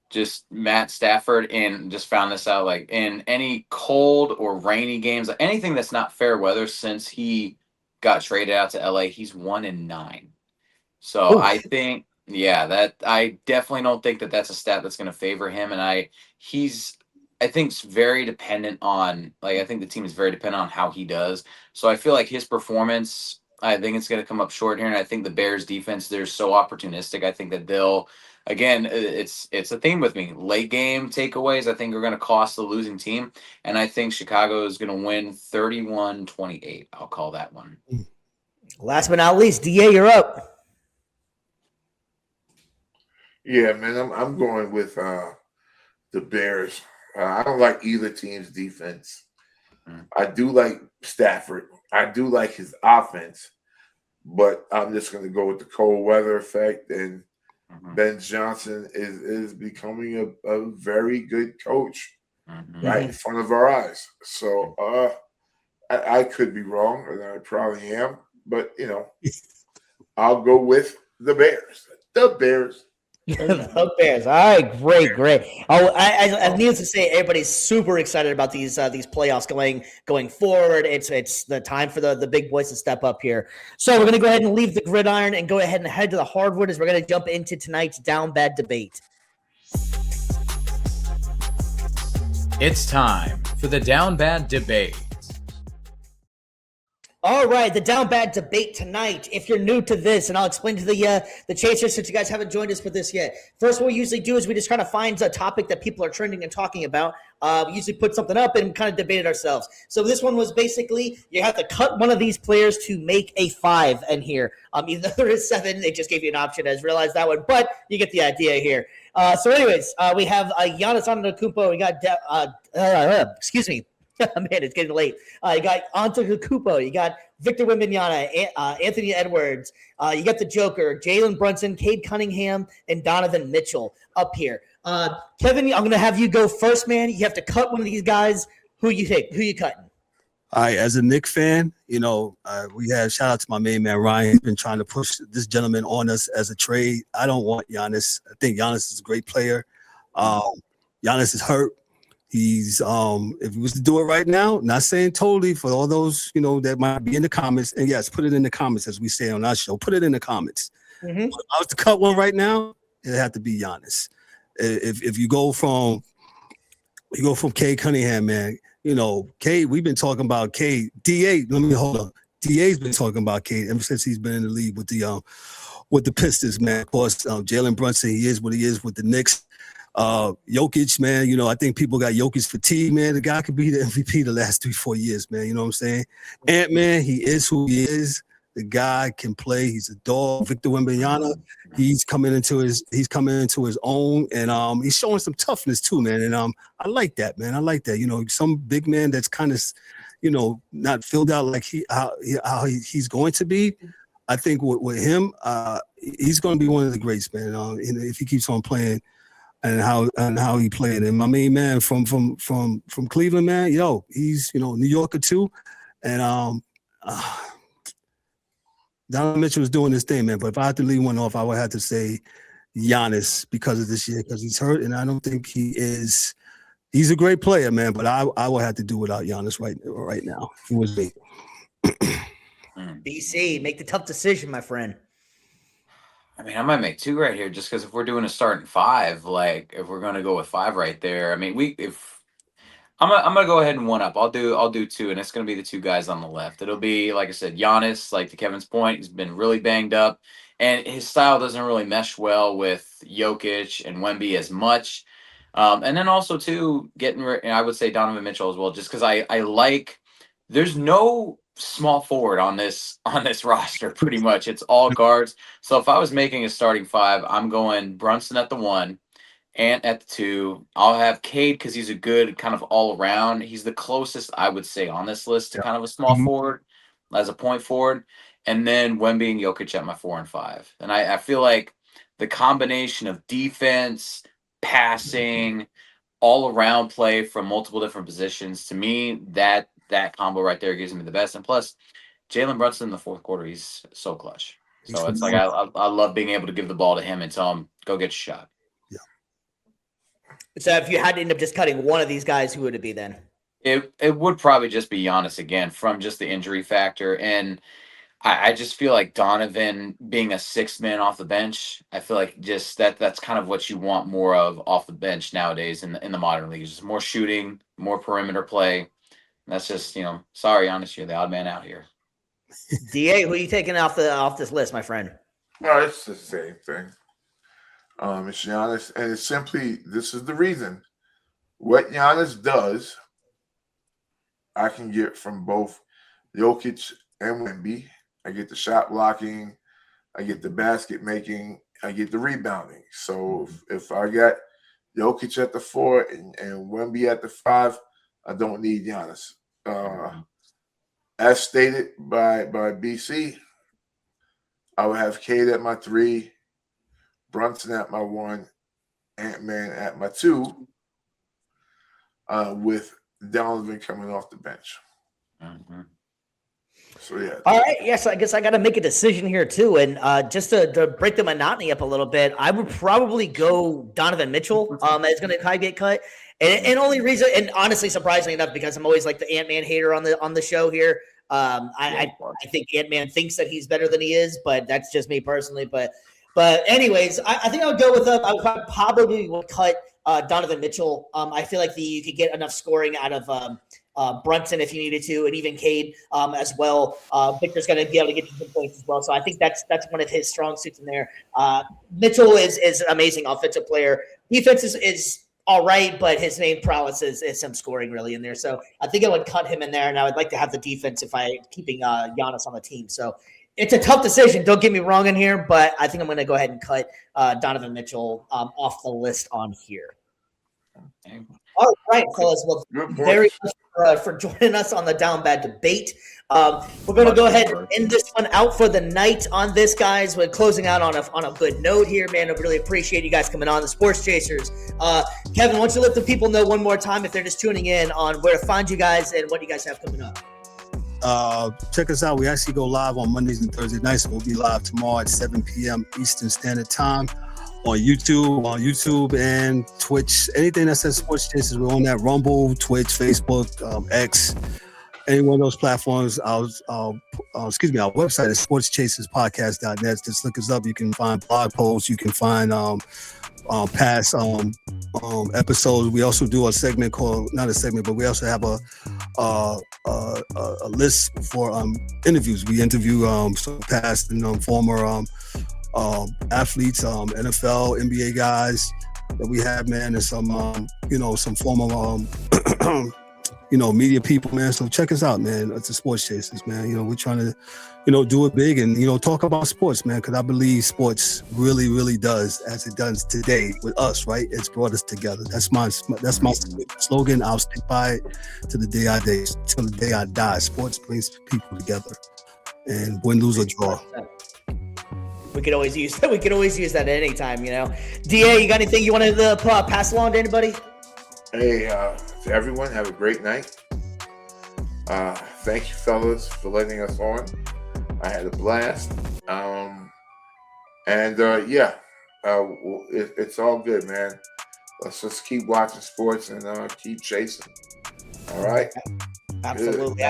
Just Matt Stafford, and just found this out, like in any cold or rainy games, anything that's not fair weather, since he got traded out to LA, he's 1-9. So I think, that I definitely don't think that that's a stat that's going to favor him. And I think it's very dependent on, I think the team is very dependent on how he does. So I feel like his performance, I think it's going to come up short here. And I think the Bears defense, they're so opportunistic. I think that they'll, again, it's a theme with me. Late game takeaways, I think, are going to cost the losing team. And I think Chicago is going to win 31-28. I'll call that one. Last but not least, DA, you're up. Yeah, man, I'm going with the Bears. I don't like either team's defense. I do like Stafford. I do like his offense, but I'm just going to go with the cold weather effect. And Ben Johnson is becoming a very good coach right in front of our eyes. So I could be wrong, and I probably am, but I'll go with the Bears. The Bears. The Bears. All right, great. Oh, I needless to say, everybody's super excited about these playoffs going forward. It's the time for the big boys to step up here. So we're gonna go ahead and leave the gridiron and go ahead and head to the hardwood as we're gonna jump into tonight's down bad debate. It's time for the Down Bad Debate. All right, the down bad debate tonight. If you're new to this, and I'll explain to the chasers since you guys haven't joined us for this yet. First, what we usually do is we just kind of find a topic that people are trending and talking about. We usually put something up and kind of debate it ourselves. So this one was basically you have to cut one of these players to make a 5 in here. Even though there is 7, they just gave you an option. I just realized that one, but you get the idea here. So anyways, we have Giannis Antetokounmpo. We got excuse me. Man, it's getting late. You got Antetokounmpo. You got Victor Wembanyama, Anthony Edwards. You got the Joker, Jalen Brunson, Cade Cunningham, and Donovan Mitchell up here. Kevin, I'm going to have you go first, man. You have to cut one of these guys. Who you take? Who you cutting? All right, as a Knicks fan, we have shout out to my main man Ryan. He's been trying to push this gentleman on us as a trade. I don't want Giannis. I think Giannis is a great player. Giannis is hurt. He's if he was to do it right now, not saying totally for all those that might be in the comments, and yes, put it in the comments as we say on our show. Put it in the comments. If I was to cut one right now, it'd have to be Giannis. If you go from Cade Cunningham, man, Cade, we've been talking about Cade. DA, let me hold on. DA's been talking about Cade ever since he's been in the league with the Pistons, man. Of course, Jalen Brunson, he is what he is with the Knicks. Jokic, man, I think people got Jokic fatigue, man. The guy could be the MVP the last 3-4 years, man. You know what I'm saying? Ant-Man, he is who he is. The guy can play. He's a dog. Victor Wembanyama, he's coming into his own, and he's showing some toughness too, man. And I like that, man. I like that. Some big man that's kind of, not filled out like he's going to be. I think with him, he's going to be one of the greats, man. If he keeps on playing. And how he played, and my main man from Cleveland, man, he's New Yorker too, and Donovan Mitchell was doing this thing, man. But if I had to leave one off, I would have to say Giannis because of this year, because he's hurt, and I don't think he is. He's a great player, man, but I would have to do without Giannis right now. It was me. BC, make the tough decision, my friend. I mean, I might make 2 right here just because if we're doing a starting 5, like if we're gonna go with 5 right there, I mean, I'm gonna go ahead and one up. I'll do 2, and it's gonna be the 2 guys on the left. It'll be, like I said, Giannis. Like to Kevin's point, he's been really banged up, and his style doesn't really mesh well with Jokic and Wemby as much. And then also too, and I would say Donovan Mitchell as well, just because I like. There's no small forward on this roster. Pretty much, it's all guards. So if I was making a starting 5, I'm going Brunson at the 1, Ant at the 2. I'll have Cade because he's a good kind of all around. He's the closest I would say on this list to kind of a small forward as a point forward, and then Wemby and Jokic at my 4 and 5. And I feel like the combination of defense, passing, all around play from multiple different positions, to me that combo right there gives me the best. And plus, Jalen Brunson in the fourth quarter, he's so clutch. So it's like I love being able to give the ball to him and tell him, go get your shot. Yeah. So if you had to end up just cutting one of these guys, who would it be then? It would probably just be Giannis again from just the injury factor. And I just feel like Donovan being a 6th man off the bench, I feel like just that's kind of what you want more of off the bench nowadays in the modern league. Just more shooting, more perimeter play. That's just, sorry, Giannis, you're the odd man out here. DA, who are you taking off this list, my friend? No, it's the same thing. It's Giannis, and it's simply, this is the reason. What Giannis does, I can get from both Jokic and Wemby, I get the shot blocking, I get the basket making, I get the rebounding. So if I got Jokic at the 4 and Wemby at the 5, I don't need Giannis. As stated by BC, I would have Cade at my 3, Brunson at my 1, Ant-Man at my 2, with Donovan coming off the bench. Mm-hmm. So, yeah. All right. Yes, I guess I got to make a decision here, too. And just to break the monotony up a little bit, I would probably go Donovan Mitchell. Is going to get cut. And only reason, and honestly, surprisingly enough, because I'm always like the Ant-Man hater on the show here. I think Ant-Man thinks that he's better than he is, but that's just me personally. But anyways, I think I would go with I would probably would cut Donovan Mitchell. I feel like you could get enough scoring out of Brunson if you needed to, and even Cade as well. Victor's going to be able to get some points as well. So I think that's one of his strong suits in there. Mitchell is an amazing offensive player. Defense is all right, but his main prowess is some scoring really in there. So I think I would cut him in there, and I would like to have the defense if I keeping Giannis on the team. So it's a tough decision. Don't get me wrong in here, but I think I'm going to go ahead and cut Donovan Mitchell off the list on here. Okay. All right, fellas. Well, very much for joining us on the Down Bad debate. We're going to go ahead and end this one out for the night on this, guys. We're closing out on a good note here, man. I really appreciate you guys coming on, the Sports Chasers. Kevin, why don't you let the people know one more time if they're just tuning in on where to find you guys and what you guys have coming up. Check us out. We actually go live on Mondays and Thursday nights. We'll be live tomorrow at 7 p.m. Eastern Standard Time on YouTube and Twitch. Anything that says Sports Chasers, we're on that. Rumble, Twitch, Facebook, X, any one of those platforms. Our website is sportschaserspodcast.net. Just look us up. You can find blog posts. You can find past episodes. We also do a segment not a segment, but we also have a list for interviews. We interview some past and former athletes, NFL, NBA guys that we have, man, and some some former media people, man. So check us out, man. It's the Sports Chasers, man. We're trying to do it big and talk about sports, man, because I believe sports really, really does, as it does today with us, right? It's brought us together. That's my slogan. I'll stick by it to the day I die. Sports brings people together, and win, lose, or draw. We could always use that. We could always use that at any time, DA, you got anything you want to pass along to anybody? Hey, to everyone, have a great night. Thank you, fellas, for letting us on. I had a blast. It's all good, man. Let's just keep watching sports and keep chasing. All right? Absolutely,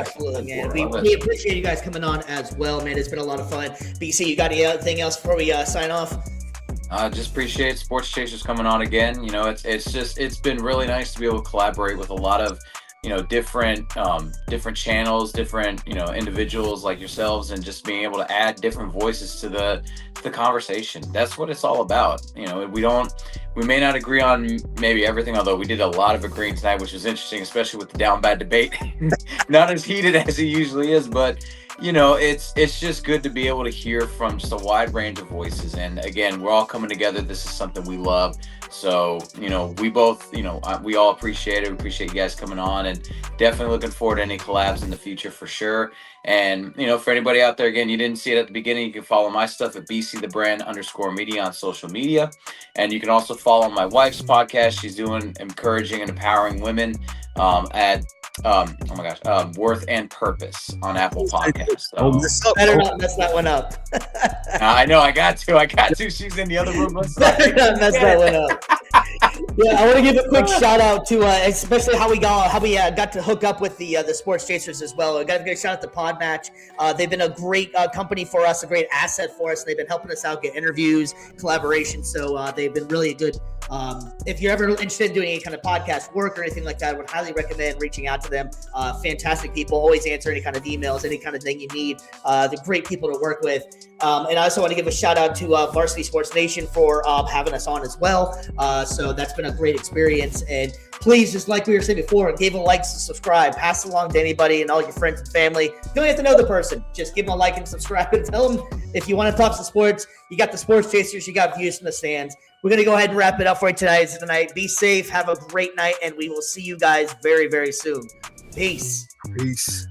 man. We appreciate you guys coming on as well, man. It's been a lot of fun. BC, you got anything else before we sign off? Just appreciate Sports Chasers coming on again. It's been really nice to be able to collaborate with a lot of different channels, different individuals like yourselves, and just being able to add different voices to the conversation. That's what it's all about. We may not agree on maybe everything, although we did a lot of agreeing tonight, which was interesting, especially with the Down Bad debate. Not as heated as it usually is, but it's just good to be able to hear from just a wide range of voices. And again, we're all coming together. This is something we love. So, we both, we all appreciate it. We appreciate you guys coming on, and definitely looking forward to any collabs in the future for sure. And, for anybody out there, again, you didn't see it at the beginning, you can follow my stuff at BCTheBrand_media on social media. And you can also follow my wife's podcast. She's doing encouraging and empowering women at Worth and Purpose on Apple Podcasts. So. Better not mess that one up. I know, I got to. She's in the other room. Better not mess that one up. Yeah, I want to give a quick shout out to especially how we got to hook up with the Sports Chasers as well. I got to give a shout out to Podmatch. They've been a great company for us, a great asset for us. They've been helping us out, get interviews, collaboration. So they've been really a good If you're ever interested in doing any kind of podcast work or anything like that, I would highly recommend reaching out to them. Fantastic people, always answer any kind of emails, any kind of thing you need. They're great people to work with. And I also want to give a shout out to Varsity Sports Nation for having us on as well. So that's been a great experience. And please, just like we were saying before, give a like, subscribe, pass it along to anybody and all your friends and family. You don't have to know the person. Just give them a like and subscribe and tell them if you want to talk some sports. You got the sports chasers, you got views from the stands. We're going to go ahead and wrap it up for you tonight. Be safe, have a great night, and we will see you guys very, very soon. Peace. Peace.